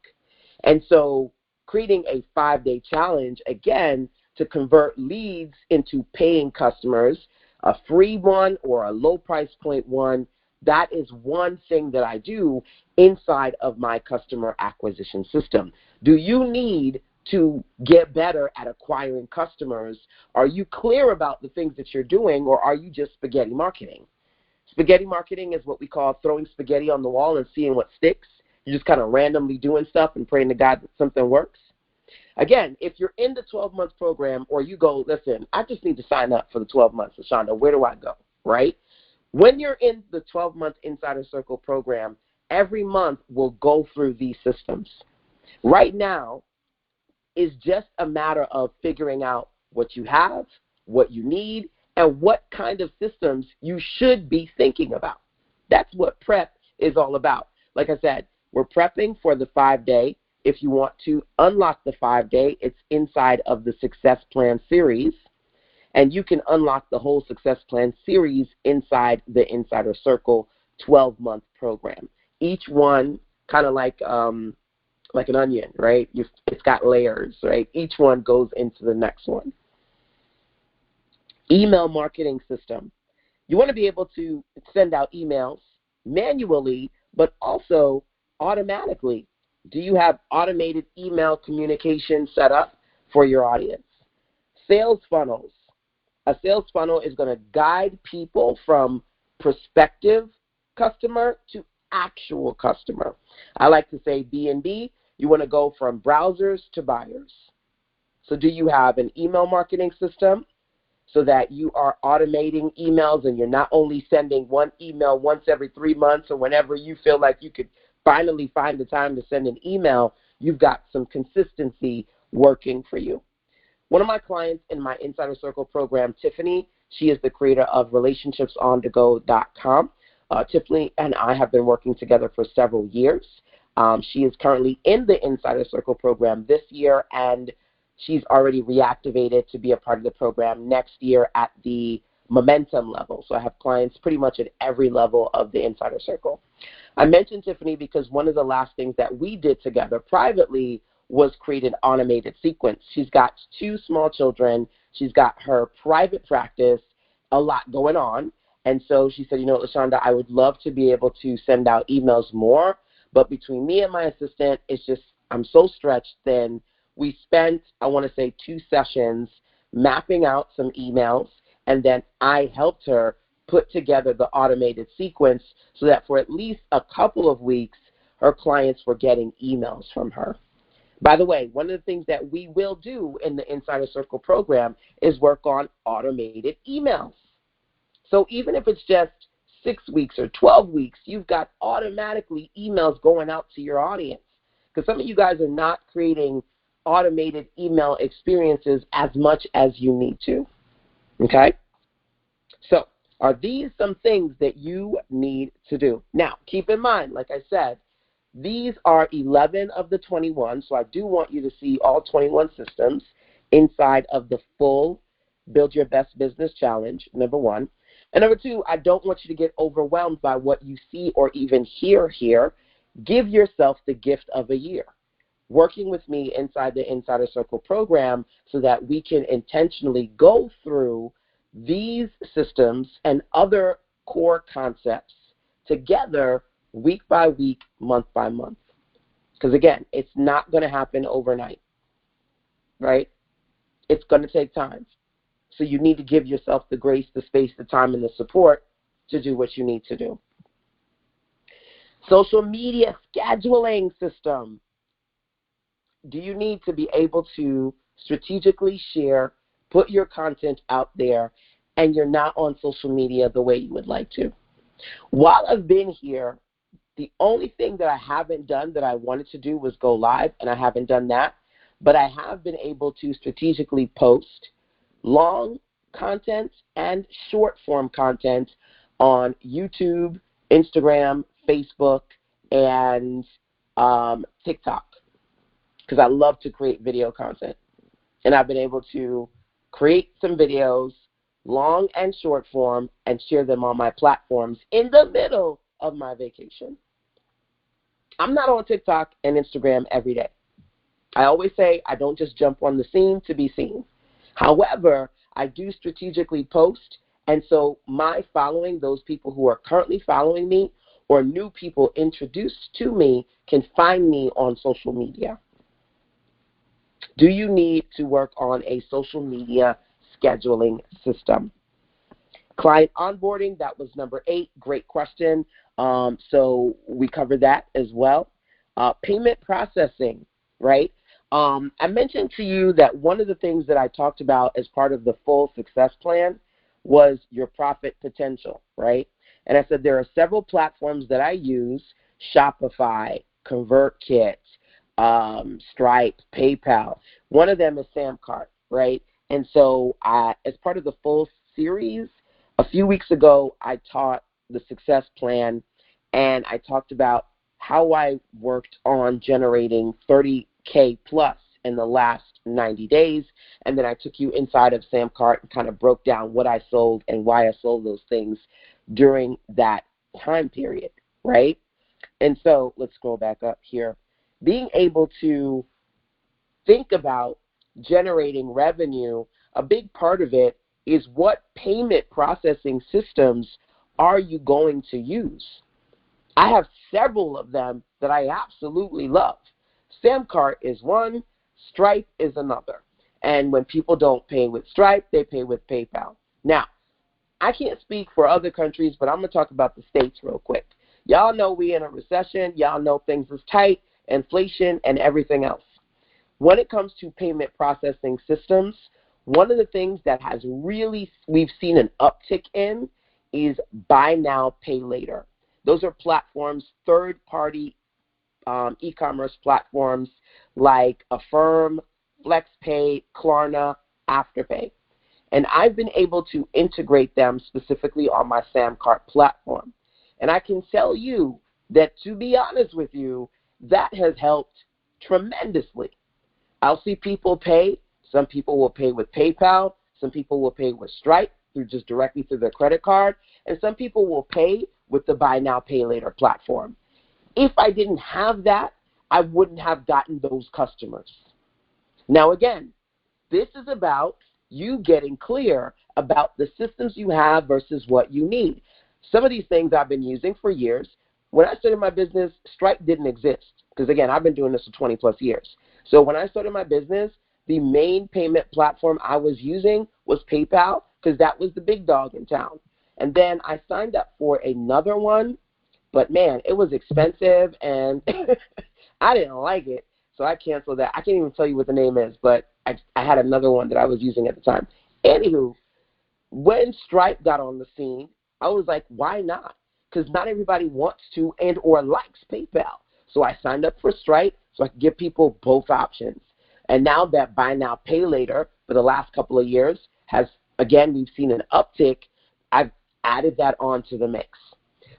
And so creating a 5-day challenge, again, to convert leads into paying customers, a free one or a low price point one, that is one thing that I do inside of my customer acquisition system. Do you need to get better at acquiring customers? Are you clear about the things that you're doing, or are you just spaghetti marketing? Spaghetti marketing is what we call throwing spaghetti on the wall and seeing what sticks. You're just kind of randomly doing stuff and praying to God that something works. Again, if you're in the 12-month program, or you go, listen, I just need to sign up for the 12 months, LaShonda, where do I go, right? When you're in the 12-month Insider Circle program, every month we'll go through these systems. Right now is just a matter of figuring out what you have, what you need, and what kind of systems you should be thinking about. That's what prep is all about. Like I said, we're prepping for the 5-day. If you want to unlock the 5-day, it's inside of the Success Plan series. And you can unlock the whole Success Plan series inside the Insider Circle 12-month program. Each one kind of like an onion, right? It's got layers, right? Each one goes into the next one. Email marketing system. You want to be able to send out emails manually, but also automatically. Do you have automated email communication set up for your audience? Sales funnels. A sales funnel is going to guide people from prospective customer to actual customer. I like to say B&B, you want to go from browsers to buyers. So do you have an email marketing system so that you are automating emails and you're not only sending one email once every 3 months or whenever you feel like you could finally find the time to send an email, you've got some consistency working for you. One of my clients in my Insider Circle program, Tiffany, she is the creator of RelationshipsOnTheGo.com. Tiffany and I have been working together for several years. She is currently in the Insider Circle program this year, and she's already reactivated to be a part of the program next year at the momentum level. So I have clients pretty much at every level of the Insider Circle. I mentioned Tiffany because one of the last things that we did together privately was create an automated sequence. She's got 2 small children. She's got her private practice, a lot going on. And so she said, you know, LaShonda, I would love to be able to send out emails more, but between me and my assistant, it's just, I'm so stretched thin. We spent, I want to say, 2 sessions mapping out some emails, and then I helped her put together the automated sequence so that for at least a couple of weeks, her clients were getting emails from her. By the way, one of the things that we will do in the Insider Circle program is work on automated emails. So even if it's just 6 weeks or 12 weeks, you've got automatically emails going out to your audience. Because some of you guys are not creating automated email experiences as much as you need to. Okay? So are these some things that you need to do? Now, keep in mind, like I said, these are 11 of the 21, so I do want you to see all 21 systems inside of the full Build Your Best Business Challenge, number 1. And number 2, I don't want you to get overwhelmed by what you see or even hear here. Give yourself the gift of a year, working with me inside the Insider Circle program so that we can intentionally go through these systems and other core concepts together week by week, month by month. Because again, it's not going to happen overnight, right? It's going to take time. So you need to give yourself the grace, the space, the time, and the support to do what you need to do. Social media scheduling system. Do you need to be able to strategically share, put your content out there, and you're not on social media the way you would like to? While I've been here, the only thing that I haven't done that I wanted to do was go live, and I haven't done that. But I have been able to strategically post long content and short form content on YouTube, Instagram, Facebook, and TikTok, because I love to create video content. And I've been able to create some videos, long and short form, and share them on my platforms in the middle of my vacation. I'm not on TikTok and Instagram every day. I always say I don't just jump on the scene to be seen. However, I do strategically post, and so my following, those people who are currently following me or new people introduced to me, can find me on social media. Do you need to work on a social media scheduling system? Client onboarding, that was number 8. Great question. So we covered that as well. Payment processing, right? I mentioned to you that one of the things that I talked about as part of the full success plan was your profit potential, right? And I said there are several platforms that I use: Shopify, ConvertKit, Stripe, PayPal. One of them is Samcart, right? And so as part of the full series, a few weeks ago, I taught the success plan, and I talked about how I worked on generating $30K plus in the last 90 days. And then I took you inside of Samcart and kind of broke down what I sold and why I sold those things during that time period, right? And so let's scroll back up here. Being able to think about generating revenue, a big part of it is what payment processing systems are you going to use? I have several of them that I absolutely love. Samcart is one, Stripe is another. And when people don't pay with Stripe, they pay with PayPal. Now, I can't speak for other countries, but I'm going to talk about the States real quick. Y'all know we in a recession. Y'all know things is tight, inflation, and everything else. When it comes to payment processing systems, one of the things that has really, we've seen an uptick in is buy now, pay later. Those are platforms, third-party e-commerce platforms like Affirm, FlexPay, Klarna, Afterpay. And I've been able to integrate them specifically on my Samcart platform. And I can tell you that, to be honest with you, that has helped tremendously. I'll see people pay. Some people will pay with PayPal. Some people will pay with Stripe just directly through their credit card. And some people will pay with the buy now, pay later platform. If I didn't have that, I wouldn't have gotten those customers. Now, again, this is about you getting clear about the systems you have versus what you need. Some of these things I've been using for years. When I started my business, Stripe didn't exist because, again, I've been doing this for 20 plus years. So when I started my business, the main payment platform I was using was PayPal because that was the big dog in town. And then I signed up for another one, but, man, it was expensive, and I didn't like it, so I canceled that. I can't even tell you what the name is, but I had another one that I was using at the time. Anywho, when Stripe got on the scene, I was like, why not? Because not everybody wants to and or likes PayPal. So I signed up for Stripe so I could give people both options. And now that buy now, pay later for the last couple of years has, again, we've seen an uptick. I've added that onto the mix.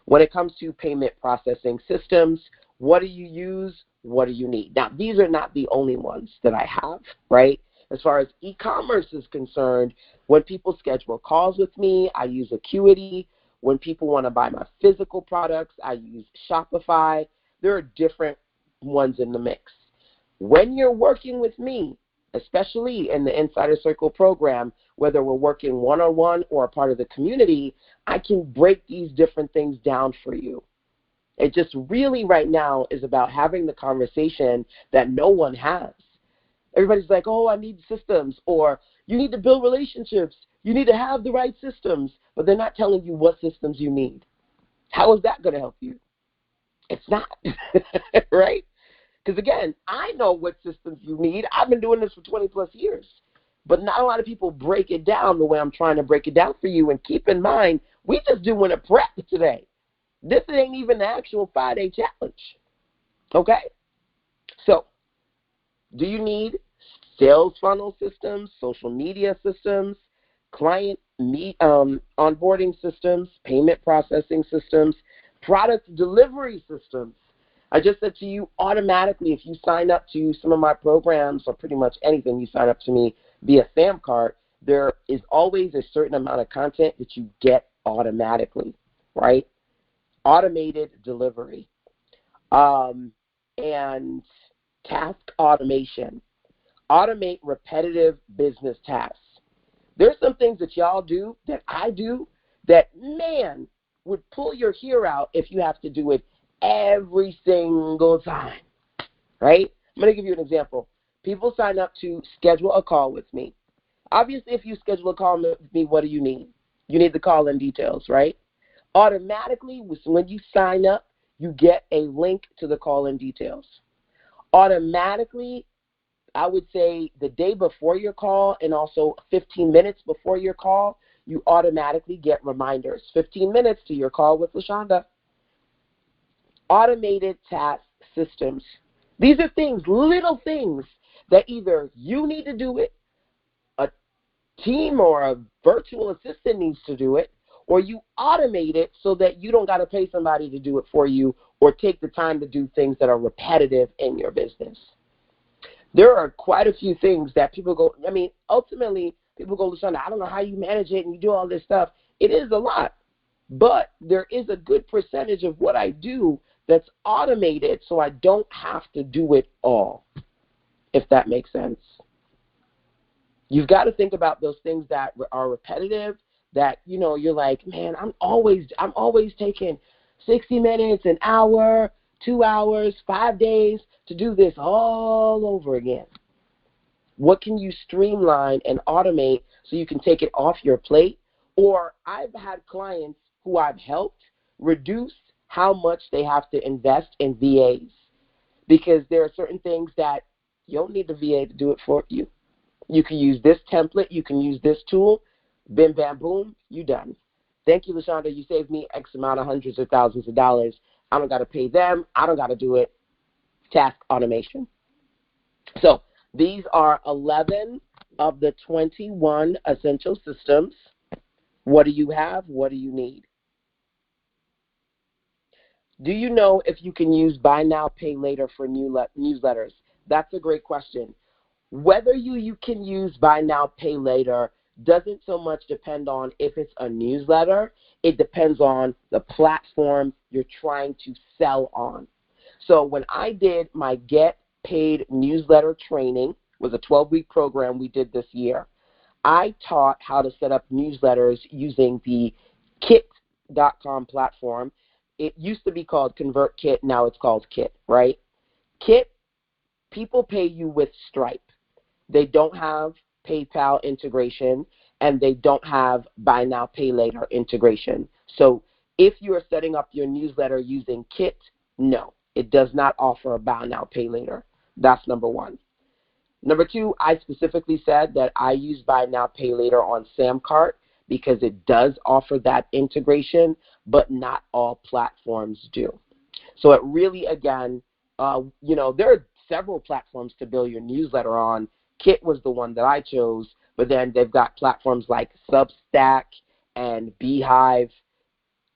When it comes to payment processing systems, what do you use? What do you need? Now, these are not the only ones that I have, right? As far as e-commerce is concerned, when people schedule calls with me, I use Acuity. When people want to buy my physical products, I use Shopify. There are different ones in the mix. When you're working with me, especially in the Insider Circle program, whether we're working one-on-one or a part of the community, I can break these different things down for you. It just really right now is about having the conversation that no one has. Everybody's like, oh, I need systems, or you need to build relationships. You need to have the right systems, but they're not telling you what systems you need. How is that going to help you? It's not, right? Because, again, I know what systems you need. I've been doing this for 20 plus years, but not a lot of people break it down the way I'm trying to break it down for you. And keep in mind, we just doing a prep today. This ain't even the actual 5-day challenge, okay? So, do you need sales funnel systems, social media systems, client onboarding systems, payment processing systems, product delivery systems. I just said to you, automatically, if you sign up to some of my programs or pretty much anything you sign up to me via SamCart, there is always a certain amount of content that you get automatically, right? Automated delivery and task automation. Automate repetitive business tasks. There's some things that y'all do that I do that, man, would pull your hair out if you have to do it every single time, right? I'm going to give you an example. People sign up to schedule a call with me. Obviously, if you schedule a call with me, what do you need? You need the call-in details, right? Automatically, when you sign up, you get a link to the call-in details. Automatically, I would say the day before your call and also 15 minutes before your call, you automatically get reminders. 15 minutes to your call with LaShonda. Automated task systems. These are things, little things, that either you need to do it, a team or a virtual assistant needs to do it, or you automate it so that you don't got to pay somebody to do it for you or take the time to do things that are repetitive in your business. There are quite a few things that people go, ultimately, people go, LaShonda, I don't know how you manage it and you do all this stuff. It is a lot, but there is a good percentage of what I do that's automated so I don't have to do it all, if that makes sense. You've got to think about those things that are repetitive, that, you're like, man, I'm always taking 60 minutes, an hour, 2 hours, 5 days to do this all over again. What can you streamline and automate so you can take it off your plate? Or I've had clients who I've helped reduce how much they have to invest in VAs, because there are certain things that you don't need the VA to do it for you. You can use this template. You can use this tool. Bim, bam, boom, you done. Thank you, LaShonda. You saved me X amount of hundreds of thousands of dollars. I don't got to pay them. I don't got to do it. Task automation. So these are 11 of the 21 essential systems. What do you have? What do you need? Do you know if you can use buy now, pay later for newsletters? That's a great question. Whether you can use buy now, pay later doesn't so much depend on if it's a newsletter. It depends on the platform you're trying to sell on. So when I did my Get Paid newsletter training, was a 12-week program we did this year, I taught how to set up newsletters using the Kit.com platform. It used to be called ConvertKit. Now it's called Kit, right? Kit, people pay you with Stripe. They don't have PayPal integration, and they don't have buy now, pay later integration. So if you are setting up your newsletter using Kit, no, it does not offer a buy now, pay later. That's number one. Number two, I specifically said that I use buy now, pay later on SamCart because it does offer that integration, but not all platforms do. So it really, again, there are several platforms to build your newsletter on. Kit was the one that I chose, but then they've got platforms like Substack and Beehive,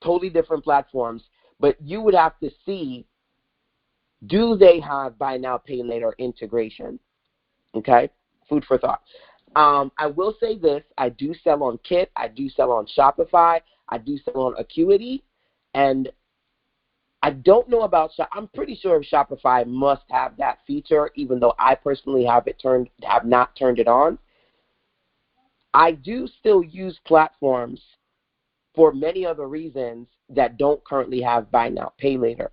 totally different platforms. But you would have to see, do they have buy now, pay later integration? Okay, food for thought. I will say this. I do sell on Kit. I do sell on Shopify. I do sell on Acuity. And I don't know about I'm pretty sure Shopify must have that feature, even though I personally have not turned it on. I do still use platforms for many other reasons that don't currently have buy now, pay later.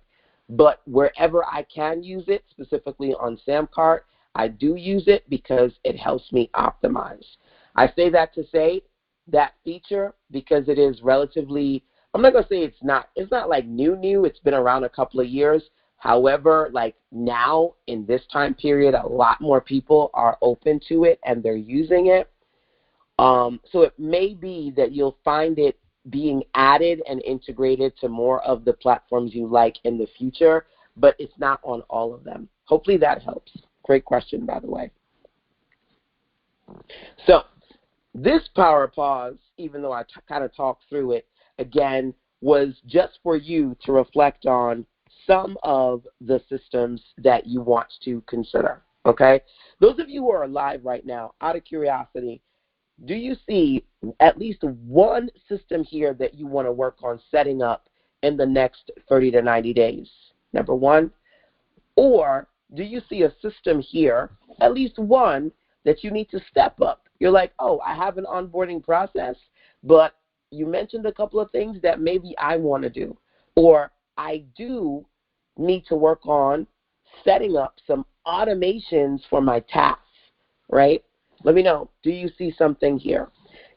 But wherever I can use it, specifically on SamCart, I do use it because it helps me optimize. I say that to say that feature because it is relatively, I'm not going to say it's not like new. It's been around a couple of years. However, like now in this time period, a lot more people are open to it and they're using it. So it may be that you'll find it being added and integrated to more of the platforms you like in the future, but it's not on all of them. Hopefully that helps. Great question, by the way. So This power pause, even though I kind of talked through it, again, was just for you to reflect on some of the systems that you want to consider, okay? Those of you who are live right now, out of curiosity, do you see at least one system here that you want to work on setting up in the next 30 to 90 days? Number one. Or do you see a system here, at least one, that you need to step up? You're like, oh, I have an onboarding process, but you mentioned a couple of things that maybe I want to do. Or I do need to work on setting up some automations for my tasks, right? Let me know. Do you see something here?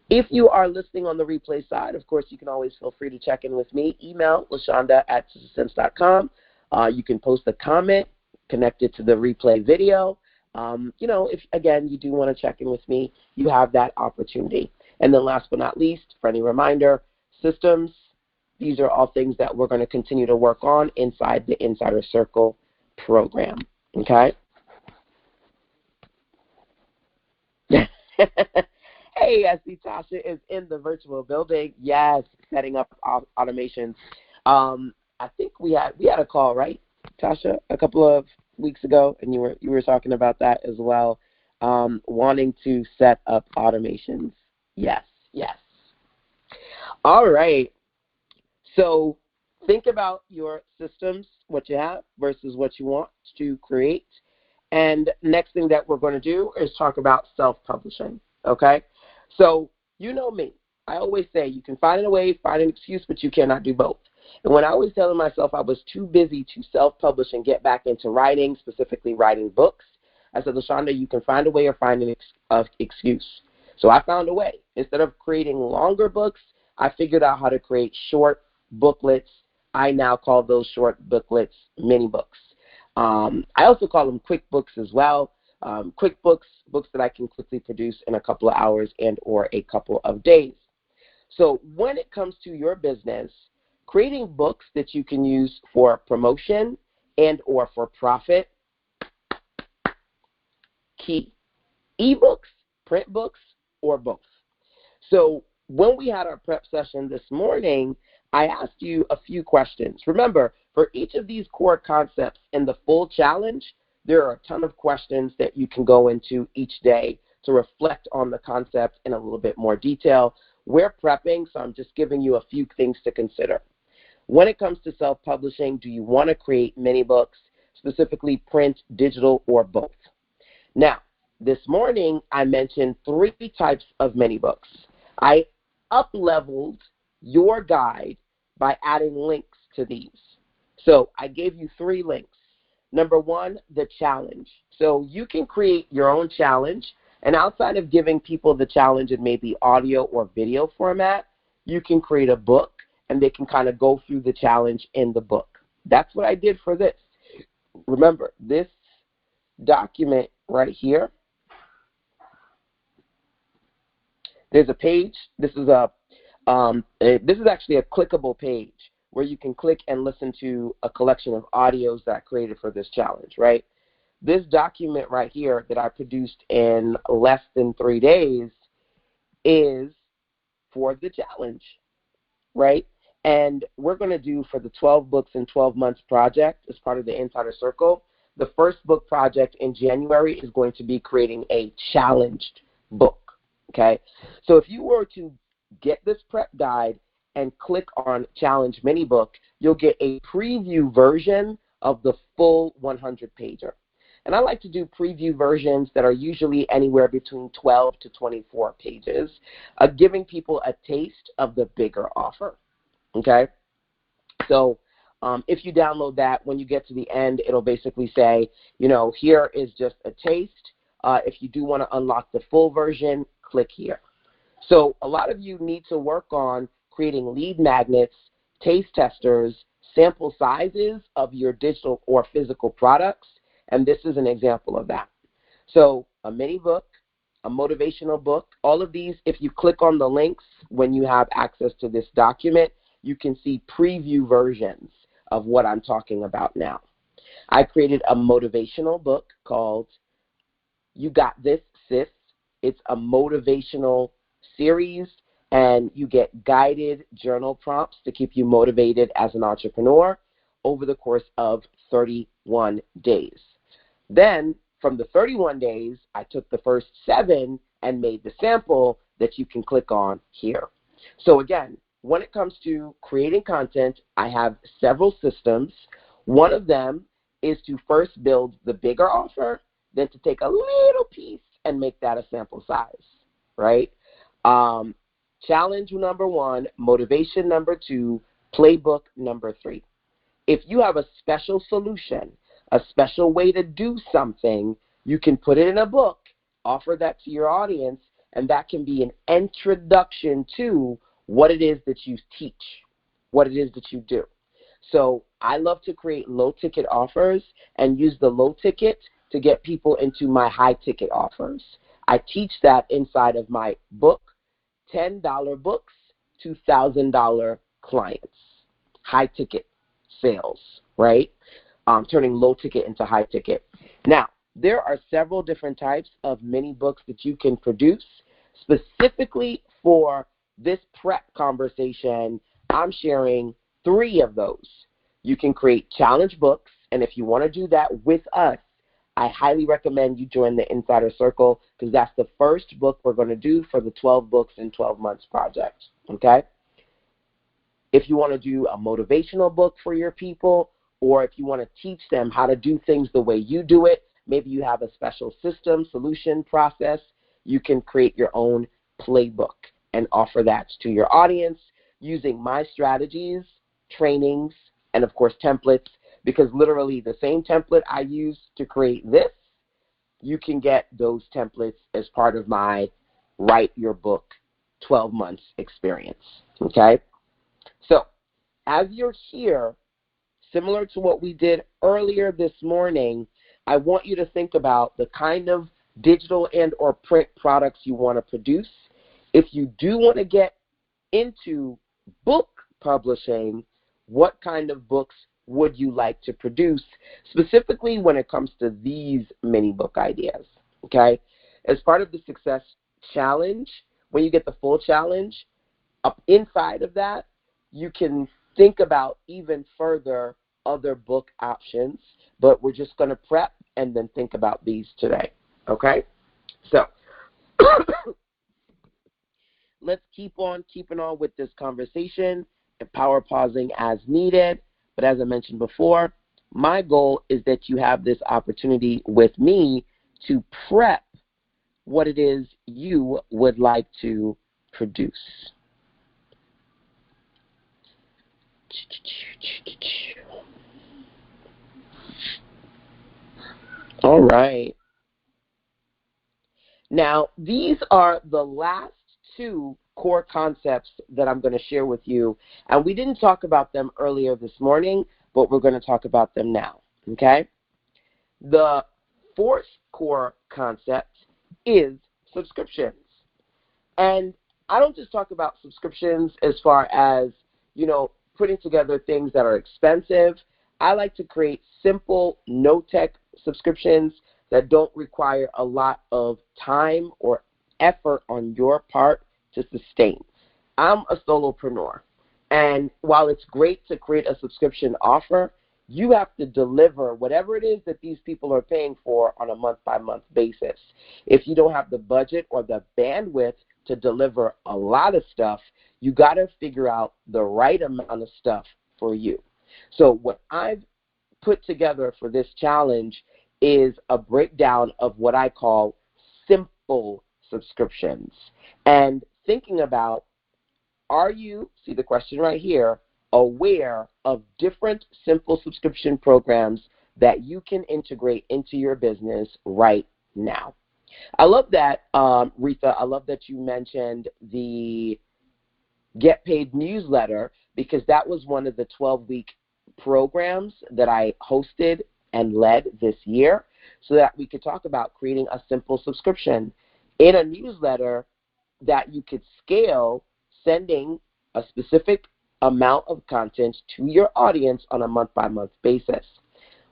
If you are listening on the replay side, of course, you can always feel free to check in with me. Email LaShonda@SistaSense.com. You can post a comment connected to the replay video. If, again, you do want to check in with me, you have that opportunity. And then last but not least, friendly reminder, systems, these are all things that we're going to continue to work on inside the Insider Circle program, okay? Hey, I see Tasha is in the virtual building. Yes, setting up automations. I think we had a call, right, Tasha, a couple of weeks ago, and you were talking about that as well, wanting to set up automations. Yes. All right. So think about your systems, what you have versus what you want to create. And next thing that we're going to do is talk about self-publishing, okay? So you know me. I always say you can find a way, find an excuse, but you cannot do both. And when I was telling myself I was too busy to self-publish and get back into writing, specifically writing books, I said, LaShonda, you can find a way or find an excuse. So I found a way. Instead of creating longer books, I figured out how to create short booklets. I now call those short booklets mini books. I also call them quick books as well. Quick books that I can quickly produce in a couple of hours and or a couple of days. So when it comes to your business, creating books that you can use for promotion and or for profit, key. Ebooks, print books, or both. So when we had our prep session this morning, I asked you a few questions. Remember, for each of these core concepts in the full challenge, there are a ton of questions that you can go into each day to reflect on the concept in a little bit more detail. We're prepping, so I'm just giving you a few things to consider. When it comes to self-publishing, do you want to create mini books, specifically print, digital, or both? Now, this morning, I mentioned 3 types of mini books. I up-leveled your guide by adding links to these. So I gave you 3 links. Number 1, the challenge. So you can create your own challenge, and outside of giving people the challenge in maybe audio or video format, you can create a book, and they can kind of go through the challenge in the book. That's what I did for this. Remember, this document right here, there's a page. This is actually a clickable page where you can click and listen to a collection of audios that I created for this challenge, right? This document right here that I produced in less than 3 days is for the challenge, right? And we're going to do for the 12 books in 12 months project as part of the Insider Circle. The first book project in January is going to be creating a challenged book, okay? So if you were to get this prep guide and click on Challenge Mini Book, you'll get a preview version of the full 100-pager. And I like to do preview versions that are usually anywhere between 12 to 24 pages, giving people a taste of the bigger offer, okay? So if you download that, when you get to the end, it'll basically say, here is just a taste. If you do want to unlock the full version, click here. So a lot of you need to work on creating lead magnets, taste testers, sample sizes of your digital or physical products, and this is an example of that. So a mini book, a motivational book, all of these, if you click on the links when you have access to this document, you can see preview versions of what I'm talking about now. I created a motivational book called You Got This, Sis. It's a motivational series, and you get guided journal prompts to keep you motivated as an entrepreneur over the course of 31 days. Then, from the 31 days, I took the first 7 and made the sample that you can click on here. So again, when it comes to creating content, I have several systems. One of them is to first build the bigger offer, then to take a little piece and make that a sample size, right? Challenge number 1, motivation number 2, playbook number 3. If you have a special solution, a special way to do something, you can put it in a book, offer that to your audience, and that can be an introduction to what it is that you teach, what it is that you do. So I love to create low-ticket offers and use the low ticket to get people into my high-ticket offers. I teach that inside of my book, $10 books to $1,000 clients, high-ticket sales, right? Turning low-ticket into high-ticket. Now, there are several different types of mini books that you can produce. Specifically for this prep conversation, I'm sharing 3 of those. You can create challenge books, and if you want to do that with us, I highly recommend you join the Insider Circle, because that's the first book we're going to do for the 12 books in 12 months project, okay? If you want to do a motivational book for your people, or if you want to teach them how to do things the way you do it, maybe you have a special system, solution, process, you can create your own playbook and offer that to your audience using my strategies, trainings, and of course templates, because literally the same template I use to create this, you can get those templates as part of my Write Your Book 12 months experience, okay? So as you're here, similar to what we did earlier this morning, I want you to think about the kind of digital and or print products you want to produce. If you do want to get into book publishing, what kind of books would you like to produce, specifically when it comes to these mini book ideas, okay? As part of the Success Challenge, when you get the full challenge, up inside of that, you can think about even further other book options, but we're just going to prep and then think about these today, okay? So let's keep on keeping on with this conversation and power pausing as needed. But as I mentioned before, my goal is that you have this opportunity with me to prep what it is you would like to produce. All right. Now, these are the last 2 core concepts that I'm going to share with you. And we didn't talk about them earlier this morning, but we're going to talk about them now, okay? The 4th core concept is subscriptions. And I don't just talk about subscriptions as far as, putting together things that are expensive. I like to create simple, no-tech subscriptions that don't require a lot of time or effort on your part to sustain. I'm a solopreneur, and while it's great to create a subscription offer, you have to deliver whatever it is that these people are paying for on a month-by-month basis. If you don't have the budget or the bandwidth to deliver a lot of stuff, you got to figure out the right amount of stuff for you. So what I've put together for this challenge is a breakdown of what I call simple subscriptions. And thinking about, are you, see the question right here, aware of different simple subscription programs that you can integrate into your business right now? I love that, Retha, I love that you mentioned the Get Paid newsletter, because that was one of the 12-week programs that I hosted and led this year, so that we could talk about creating a simple subscription in a newsletter that you could scale, sending a specific amount of content to your audience on a month-by-month basis.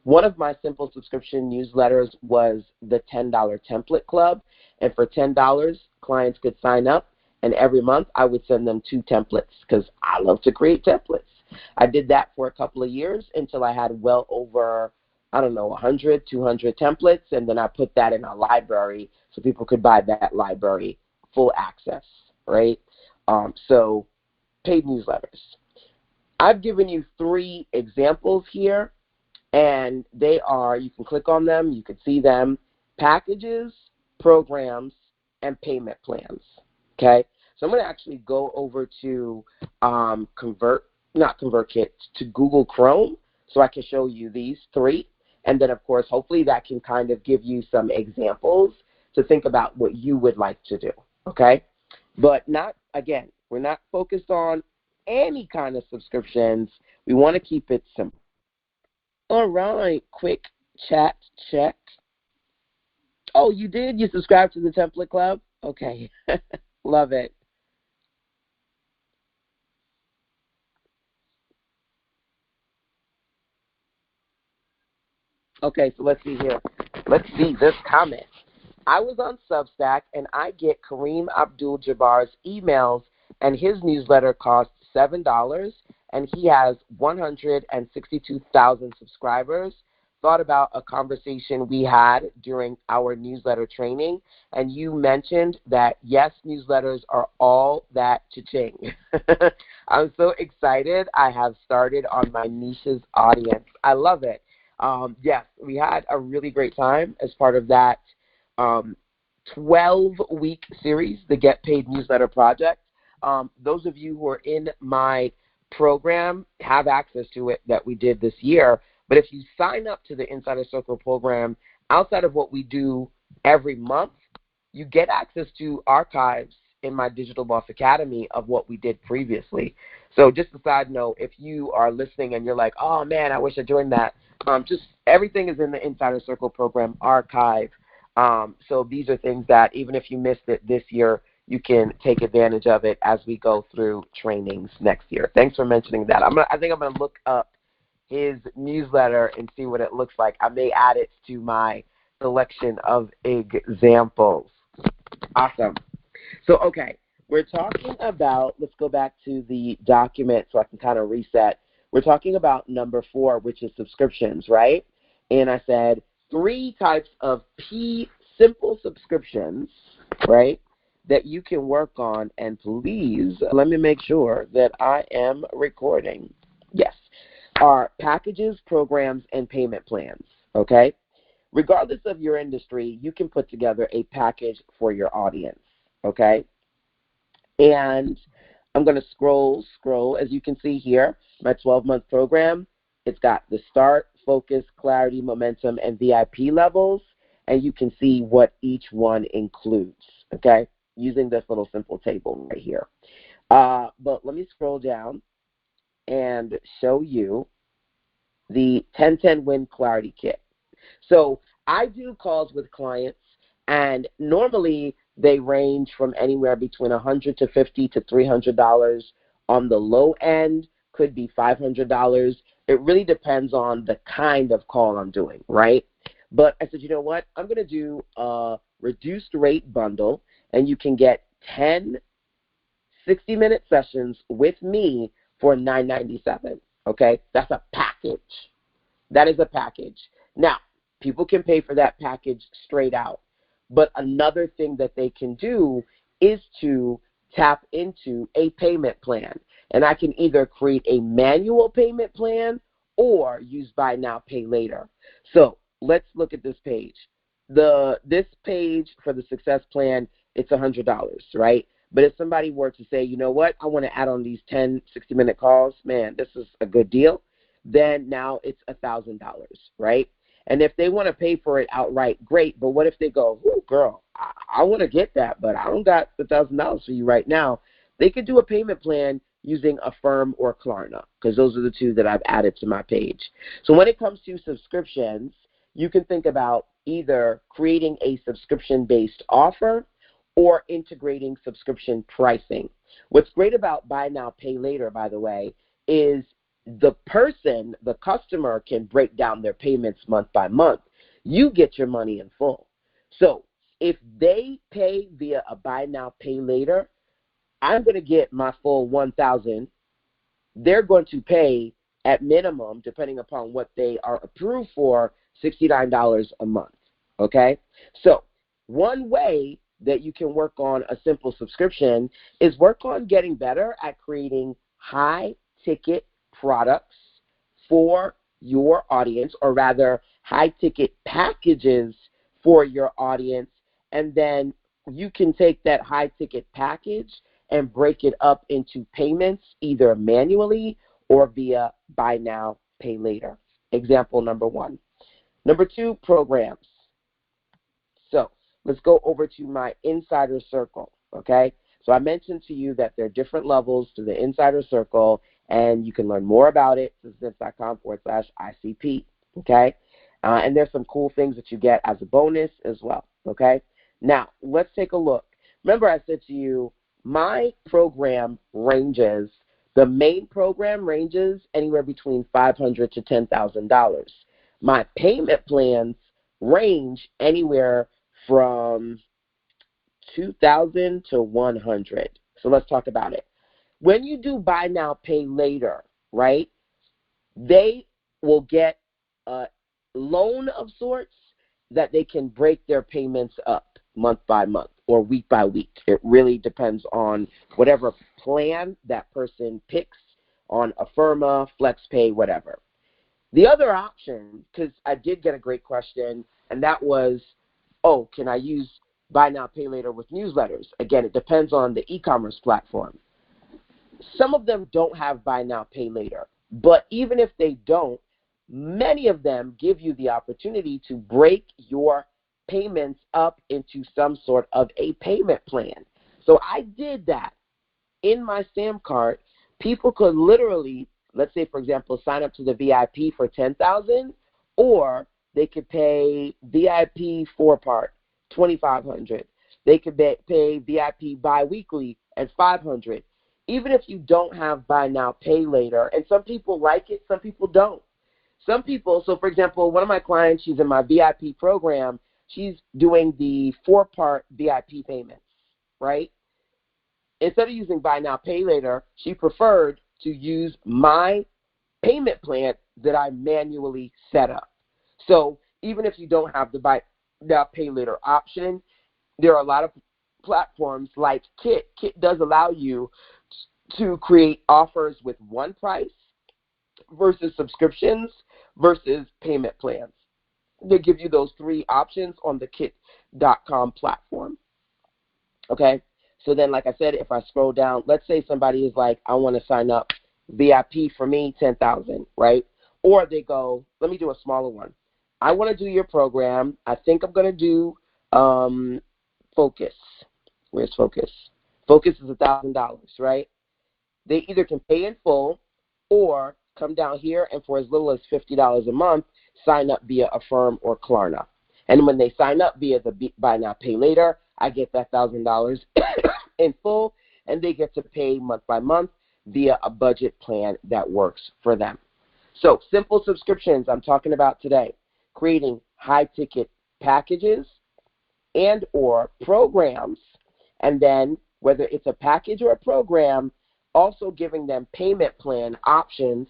One of my simple subscription newsletters was the $10 Template Club, and for $10, clients could sign up And every month I would send them 2 templates because I love to create templates. I did that for a couple of years until I had well over, 100, 200 templates, and then I put that in a library so people could buy that library full access, right? So paid newsletters. I've given you 3 examples here, and they are, you can click on them, you can see them, packages, programs, and payment plans, okay? So I'm going to actually go over to ConvertKit, to Google Chrome so I can show you these 3. And then, of course, hopefully that can kind of give you some examples to think about what you would like to do, okay? But we're not focused on any kind of subscriptions. We want to keep it simple. All right, quick chat check. Oh, you did? You subscribed to the Template Club? Okay, love it. Okay, so let's see here. Let's see this comment. I was on Substack, and I get Kareem Abdul-Jabbar's emails, and his newsletter costs $7, and he has 162,000 subscribers. Thought about a conversation we had during our newsletter training, and you mentioned that, yes, newsletters are all that cha-ching. I'm so excited. I have started on my niche's audience. I love it. Yes, we had a really great time as part of that 12-week series, the Get Paid Newsletter Project. Those of you who are in my program have access to it that we did this year. But if you sign up to the Insider Circle program, outside of what we do every month, you get access to archives in my Digital Boss Academy of what we did previously. So just a side note, if you are listening and you're like, oh man, I wish I joined that, just everything is in the Insider Circle program archive. So these are things that even if you missed it this year, you can take advantage of it as we go through trainings next year. Thanks for mentioning that. I think I'm going to look up his newsletter and see what it looks like. I may add it to my selection of examples. Awesome. So, okay, we're talking about, let's go back to the document so I can kind of reset. We're talking about number 4, which is subscriptions, right? And I said 3 types of simple subscriptions, right, that you can work on. And please, let me make sure that I am recording. Yes, are packages, programs, and payment plans, okay? Regardless of your industry, you can put together a package for your audience, okay? And I'm going to scroll. As you can see here, my 12-month program, it's got the start, focus, clarity, momentum, and VIP levels, and you can see what each one includes, okay, using this little simple table right here. But let me scroll down and show you the 10-10 Win Clarity Kit. So I do calls with clients, and normally they range from anywhere between $100 to $50 to $300 on the low end, could be $500. It really depends on the kind of call I'm doing, right? But I said, you know what? I'm going to do a reduced rate bundle, and you can get 10 60-minute sessions with me for $9.97, okay? That's a package. That is a package. Now, people can pay for that package straight out. But another thing that they can do is to tap into a payment plan. And I can either create a manual payment plan or use buy now, pay later. So let's look at this page. This page for the success plan, it's $100, right? But if somebody were to say, you know what, I want to add on these 10 60-minute calls, man, this is a good deal, then now it's $1,000, right? And if they want to pay for it outright, great. But what if they go, oh, girl, I want to get that, but I don't got $1,000 for you right now. They could do a payment plan using Affirm or Klarna, because those are the 2 that I've added to my page. So when it comes to subscriptions, you can think about either creating a subscription-based offer or integrating subscription pricing. What's great about buy now, pay later, by the way, is the person, the customer, can break down their payments month by month. You get your money in full. So if they pay via a buy now, pay later, I'm going to get my full 1,000. They're going to pay at minimum, depending upon what they are approved for, $69 a month. Okay? So one way that you can work on a simple subscription is work on getting better at creating high ticket products for your audience, or rather high ticket packages for your audience, and then you can take that high ticket package and break it up into payments either manually or via buy now, pay later. Example number one. Number two, programs. So let's go over to my insider circle, okay? So I mentioned to you that there are different levels to the insider circle, and you can learn more about it at citizensense.com/ICP, okay? And there's some cool things that you get as a bonus as well, okay? Now, let's take a look. Remember I said to you, my program ranges, the main program ranges anywhere between $500 to $10,000. My payment plans range anywhere from 2,000 to 100. So let's talk about it. When you do buy now, pay later, right, they will get a loan of sorts that they can break their payments up month by month or week by week. It really depends on whatever plan that person picks on Affirma, FlexPay, whatever. The other option, because I did get a great question, and that was, oh, can I use buy now, pay later with newsletters? Again, it depends on the e-commerce platform. Some of them don't have buy now, pay later, but even if they don't, many of them give you the opportunity to break your payments up into some sort of a payment plan. So I did that in my SAM card. People could literally, let's say, for example, sign up to the VIP for $10,000, or they could pay VIP 4-part, $2,500. They could pay VIP biweekly at $500. Even if you don't have buy now, pay later, and some people like it, some people don't. Some people, so for example, one of my clients, she's in my VIP program, she's doing the 4-part VIP payments, right? Instead of using buy now, pay later, she preferred to use my payment plan that I manually set up. So even if you don't have the buy now, pay later option, there are a lot of platforms like Kit. Kit does allow you to create offers with one price versus subscriptions versus payment plans. They give you those three options on the Kit.com platform. Okay? So then, like I said, if I scroll down, let's say somebody is like, I want to sign up VIP for me, 10,000, right? Or they go, let me do a smaller one. I want to do your program. I think I'm going to do Focus. Where's Focus? Focus is $1,000, right? They either can pay in full or come down here and for as little as $50 a month, sign up via Affirm or Klarna. And when they sign up via the buy now, pay later, I get that $1,000 in full, and they get to pay month by month via a budget plan that works for them. So simple subscriptions I'm talking about today, creating high-ticket packages and or programs, and then whether it's a package or a program, also giving them payment plan options.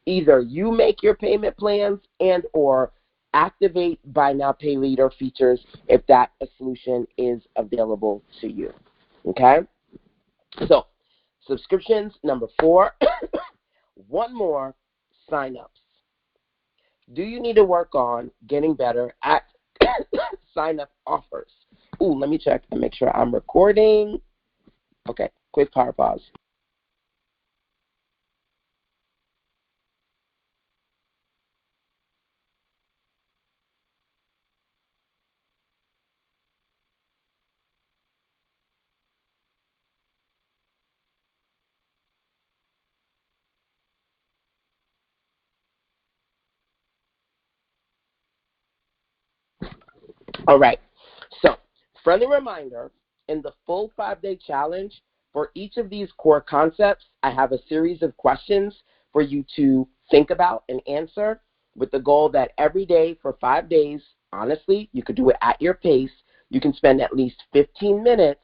Either you make your payment plans and or activate buy now, pay later features if that a solution is available to you. Okay? So subscriptions, number 4. One more, sign-ups. Do you need to work on getting better at sign-up offers? Ooh, let me check and make sure I'm recording. Okay, quick power pause. All right. So, friendly reminder, in the full 5-day challenge, for each of these core concepts, I have a series of questions for you to think about and answer with the goal that every day for 5 days, honestly, you could do it at your pace. You can spend at least 15 minutes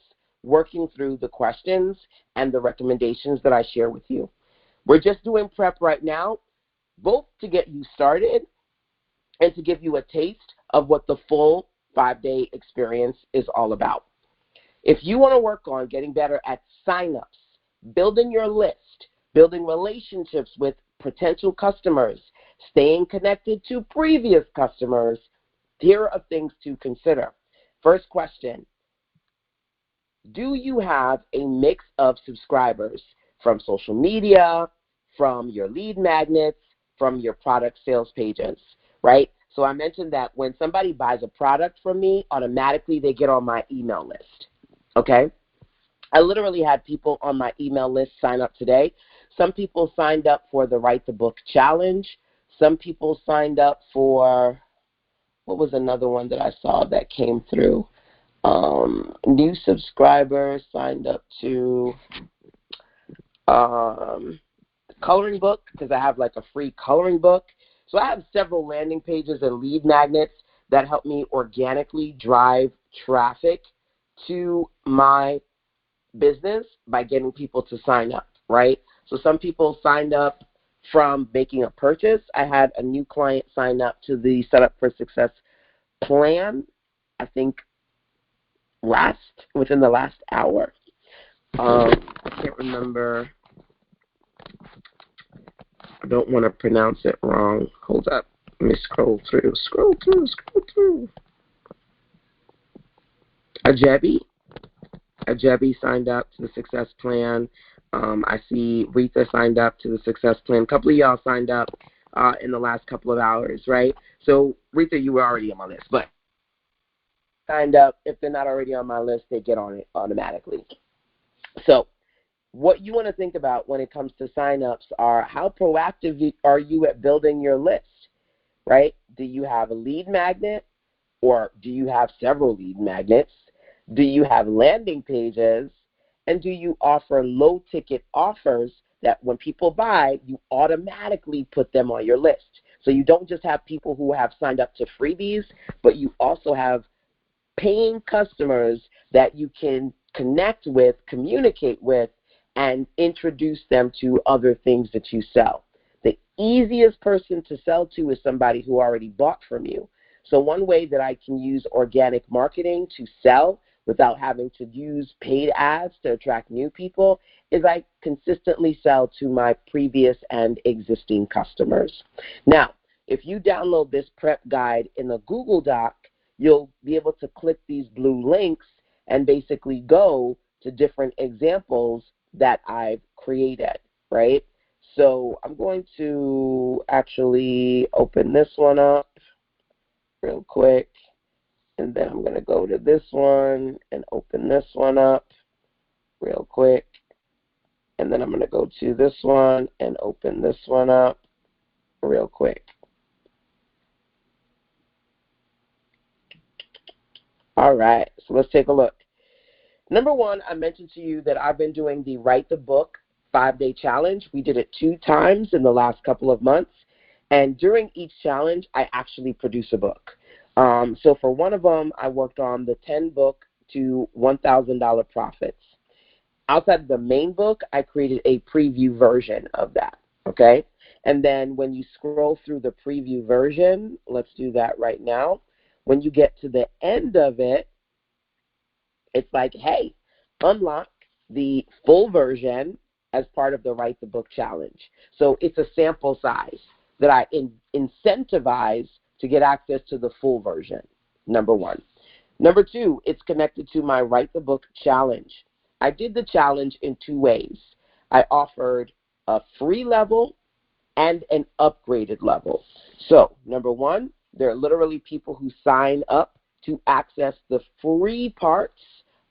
working through the questions and the recommendations that I share with you. We're just doing prep right now, both to get you started and to give you a taste of what the full 5-day experience is all about. If you want to work on getting better at signups, building your list, building relationships with potential customers, staying connected to previous customers, here are things to consider. First question, do you have a mix of subscribers from social media, from your lead magnets, from your product sales pages, right? So I mentioned that when somebody buys a product from me, automatically they get on my email list, okay? I literally had people on my email list sign up today. Some people signed up for the Write the Book Challenge. Some people signed up for, what was another one that I saw that came through? New subscribers signed up to coloring book, because I have like a free coloring book. So I have several landing pages and lead magnets that help me organically drive traffic to my business by getting people to sign up, right? So some people signed up from making a purchase. I had a new client sign up to the Set Up for Success plan, I think within the last hour. I can't remember. I don't want to pronounce it wrong. Hold up. Let me scroll through. Ajebi signed up to the Success Plan. I see Rita signed up to the Success Plan. A couple of y'all signed up in the last couple of hours, right? So, Rita, you were already on my list, but signed up. If they're not already on my list, they get on it automatically. So, what you want to think about when it comes to signups are how proactive are you at building your list, right? Do you have a lead magnet, or do you have several lead magnets? Do you have landing pages? And do you offer low-ticket offers that when people buy, you automatically put them on your list? So you don't just have people who have signed up to freebies, but you also have paying customers that you can connect with, communicate with, and introduce them to other things that you sell. The easiest person to sell to is somebody who already bought from you. So one way that I can use organic marketing to sell without having to use paid ads to attract new people is I consistently sell to my previous and existing customers. Now, if you download this prep guide in a Google Doc, you'll be able to click these blue links and basically go to different examples that I've created, right? So I'm going to actually open this one up real quick, and then I'm going to go to this one and open this one up real quick, and then I'm going to go to this one and open this one up real quick. All right, so let's take a look. Number one, I mentioned to you that I've been doing the Write the Book 5-day challenge. We did it 2 times in the last couple of months. And during each challenge, I actually produce a book. So for one of them, I worked on the 10-book to $1,000 profits. Outside of the main book, I created a preview version of that, okay? And then when you scroll through the preview version, let's do that right now. When you get to the end of it, it's like, hey, unlock the full version as part of the Write the Book Challenge. So it's a sample size that I incentivize to get access to the full version, number one. Number two, it's connected to my Write the Book Challenge. I did the challenge in 2 ways. I offered a free level and an upgraded level. So, number one, there are literally people who sign up to access the free parts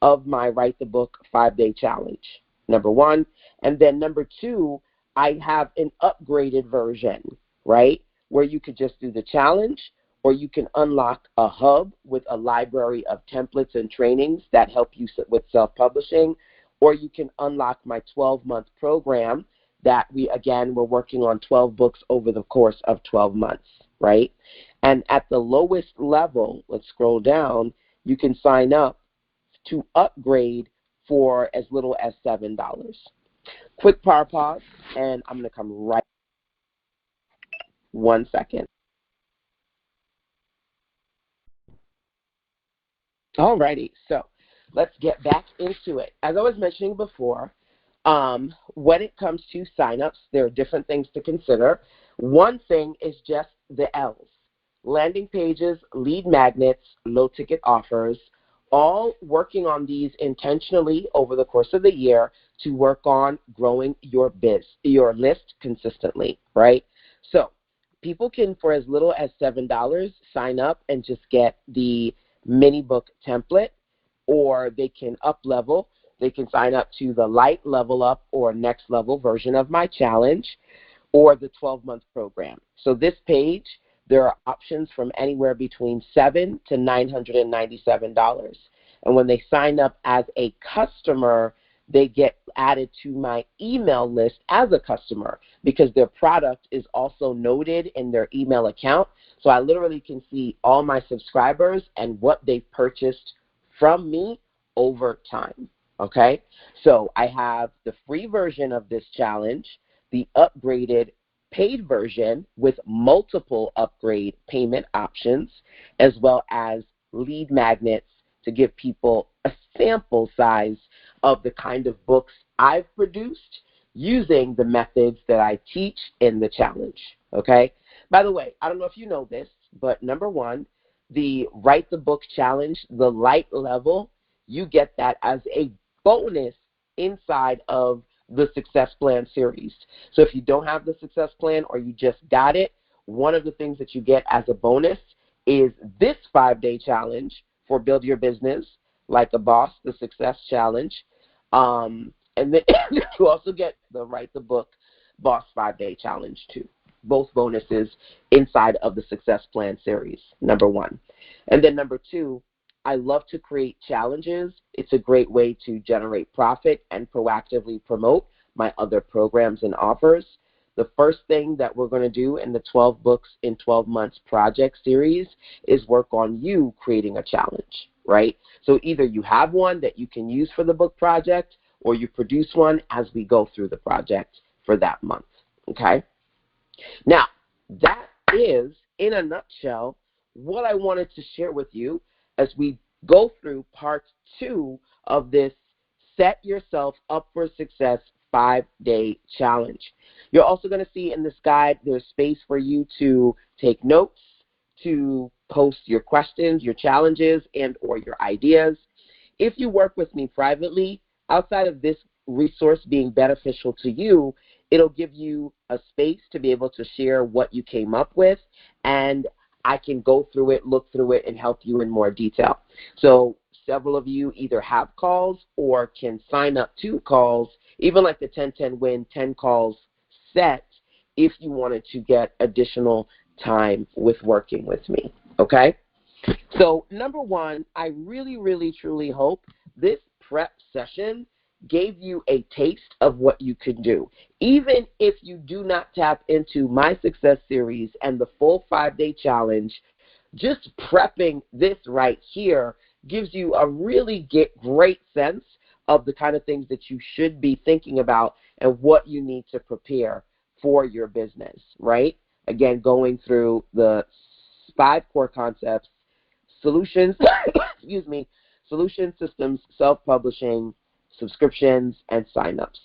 of my Write the Book 5-day challenge, number one. And then number two, I have an upgraded version, right, where you could just do the challenge, or you can unlock a hub with a library of templates and trainings that help you with self-publishing, or you can unlock my 12-month program that we're working on 12 books over the course of 12 months, right? And at the lowest level, let's scroll down, you can sign up to upgrade for as little as $7. Quick power pause, and I'm going to come right 1 second. Alrighty, so let's get back into it. As I was mentioning before, when it comes to signups, there are different things to consider. One thing is just the L's. Landing pages, lead magnets, low-ticket offers, all working on these intentionally over the course of the year to work on growing your list consistently, right? So people can, for as little as $7, sign up and just get the mini book template, or they can up level. They can sign up to the light, level up, or next level version of my challenge, or the 12-month program. So this page, there are options from anywhere between $7 to $997. And when they sign up as a customer, they get added to my email list as a customer because their product is also noted in their email account. So I literally can see all my subscribers and what they've purchased from me over time. Okay? So I have the free version of this challenge, the upgraded paid version with multiple upgrade payment options, as well as lead magnets to give people a sample size of the kind of books I've produced using the methods that I teach in the challenge, okay? By the way, I don't know if you know this, but number one, the Write the Book Challenge, the light level, you get that as a bonus inside of the Success Plan series. So if you don't have the Success Plan or you just got it, one of the things that you get as a bonus is this 5-day challenge for Build Your Business Like a Boss, the Success Challenge. And then you also get the Write the Book Boss 5-day challenge too. Both bonuses inside of the Success Plan series, number one. And then number two, I love to create challenges. It's a great way to generate profit and proactively promote my other programs and offers. The first thing that we're going to do in the 12 Books in 12 Months project series is work on you creating a challenge, right? So either you have one that you can use for the book project or you produce one as we go through the project for that month, okay? Now, that is, in a nutshell, what I wanted to share with you as we go through part 2 of this Set Yourself Up for Success 5-day challenge. You're also going to see in this guide there's space for you to take notes, to post your questions, your challenges, and or your ideas. If you work with me privately, outside of this resource being beneficial to you, it'll give you a space to be able to share what you came up with, and I can go through it, look through it, and help you in more detail. So several of you either have calls or can sign up to calls, even like the 10-10 win 10 calls set, if you wanted to get additional time with working with me, okay? So number one, I really, really, truly hope this prep session gave you a taste of what you can do. Even if you do not tap into my success series and the full 5-day challenge, just prepping this right here gives you a really great sense of the kind of things that you should be thinking about and what you need to prepare for your business, right? Again, going through the 5 core concepts: solutions, excuse me, solution systems, self-publishing, subscriptions, and signups.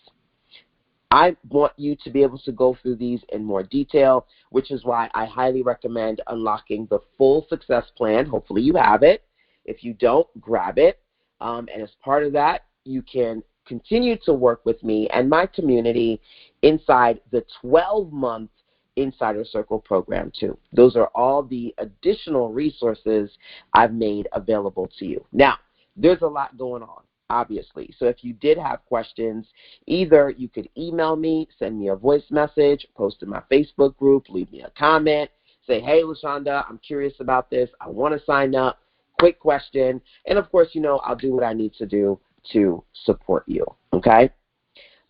I want you to be able to go through these in more detail, which is why I highly recommend unlocking the full success plan. Hopefully you have it. If you don't, grab it. And as part of that, you can continue to work with me and my community inside the 12-month Insider Circle program too. Those are all the additional resources I've made available to you. Now, there's a lot going on, obviously. So if you did have questions, either you could email me, send me a voice message, post in my Facebook group, leave me a comment, say, hey, LaShonda, I'm curious about this. I want to sign up. Quick question. And of course, I'll do what I need to do to support you, okay?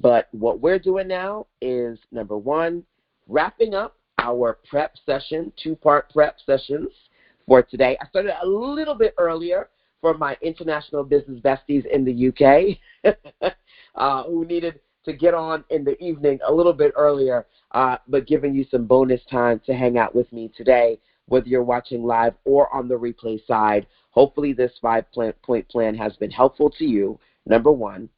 But what we're doing now is, number one, wrapping up our prep session, 2-part prep sessions for today. I started a little bit earlier for my international business besties in the UK who needed to get on in the evening a little bit earlier, but giving you some bonus time to hang out with me today, whether you're watching live or on the replay side. Hopefully this 5-point plan has been helpful to you, number one.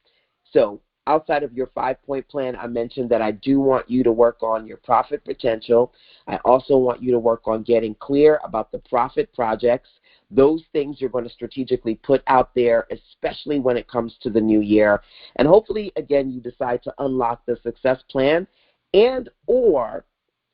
So outside of your 5-point plan, I mentioned that I do want you to work on your profit potential. I also want you to work on getting clear about the profit projects, those things you're going to strategically put out there, especially when it comes to the new year. And hopefully, again, you decide to unlock the success plan and or,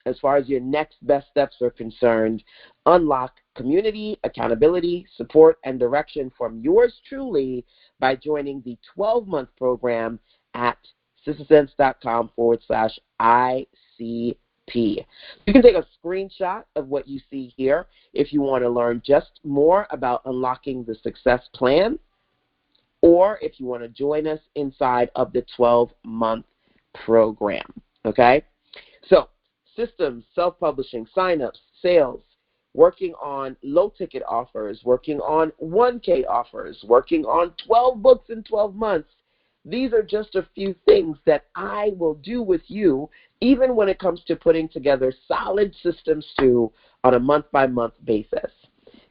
as far as your next best steps are concerned, unlock community, accountability, support, and direction from yours truly by joining the 12-month program at sistersense.com/ICP. You can take a screenshot of what you see here if you want to learn just more about unlocking the success plan, or if you want to join us inside of the 12-month program, okay? So, systems, self-publishing, sign-ups, sales, working on low-ticket offers, working on 1K offers, working on 12 books in 12 months. These are just a few things that I will do with you, even when it comes to putting together solid systems too on a month-by-month basis.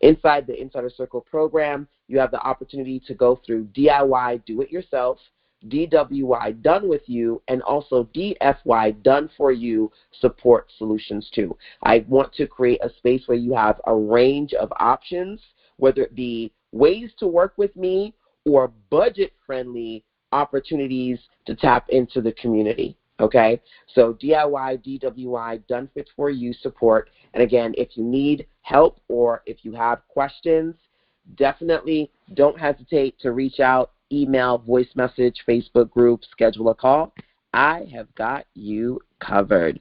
Inside the Insider Circle program, you have the opportunity to go through DIY, do-it-yourself, DWY, done with you, and also DFY, done for you, support solutions too. I want to create a space where you have a range of options, whether it be ways to work with me or budget-friendly opportunities to tap into the community. Okay, so DIY, DWI, done fit for you support. And again, if you need help or if you have questions, definitely don't hesitate to reach out, email, voice message, Facebook group, schedule a call. I have got you covered.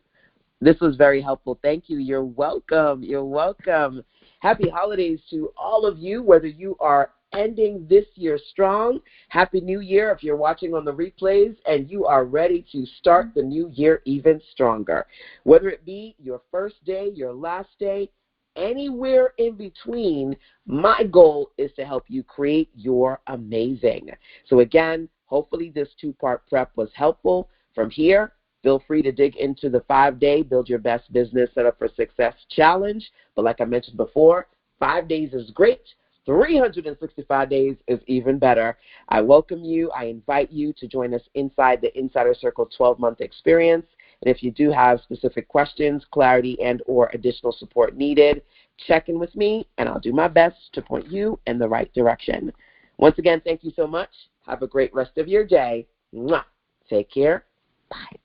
This was very helpful. Thank you. You're welcome. You're welcome. Happy holidays to all of you, whether you are ending this year strong. Happy New Year if you're watching on the replays and you are ready to start the new year even stronger. Whether it be your first day, your last day, anywhere in between, my goal is to help you create your amazing. So again, hopefully this 2-part prep was helpful. From here, feel free to dig into the 5-day Build Your Best Business Set Up for Success challenge. But like I mentioned before, 5 days is great. 365 days is even better. I welcome you. I invite you to join us inside the Insider Circle 12-month experience. And if you do have specific questions, clarity, and or additional support needed, check in with me, and I'll do my best to point you in the right direction. Once again, thank you so much. Have a great rest of your day. Mwah. Take care. Bye.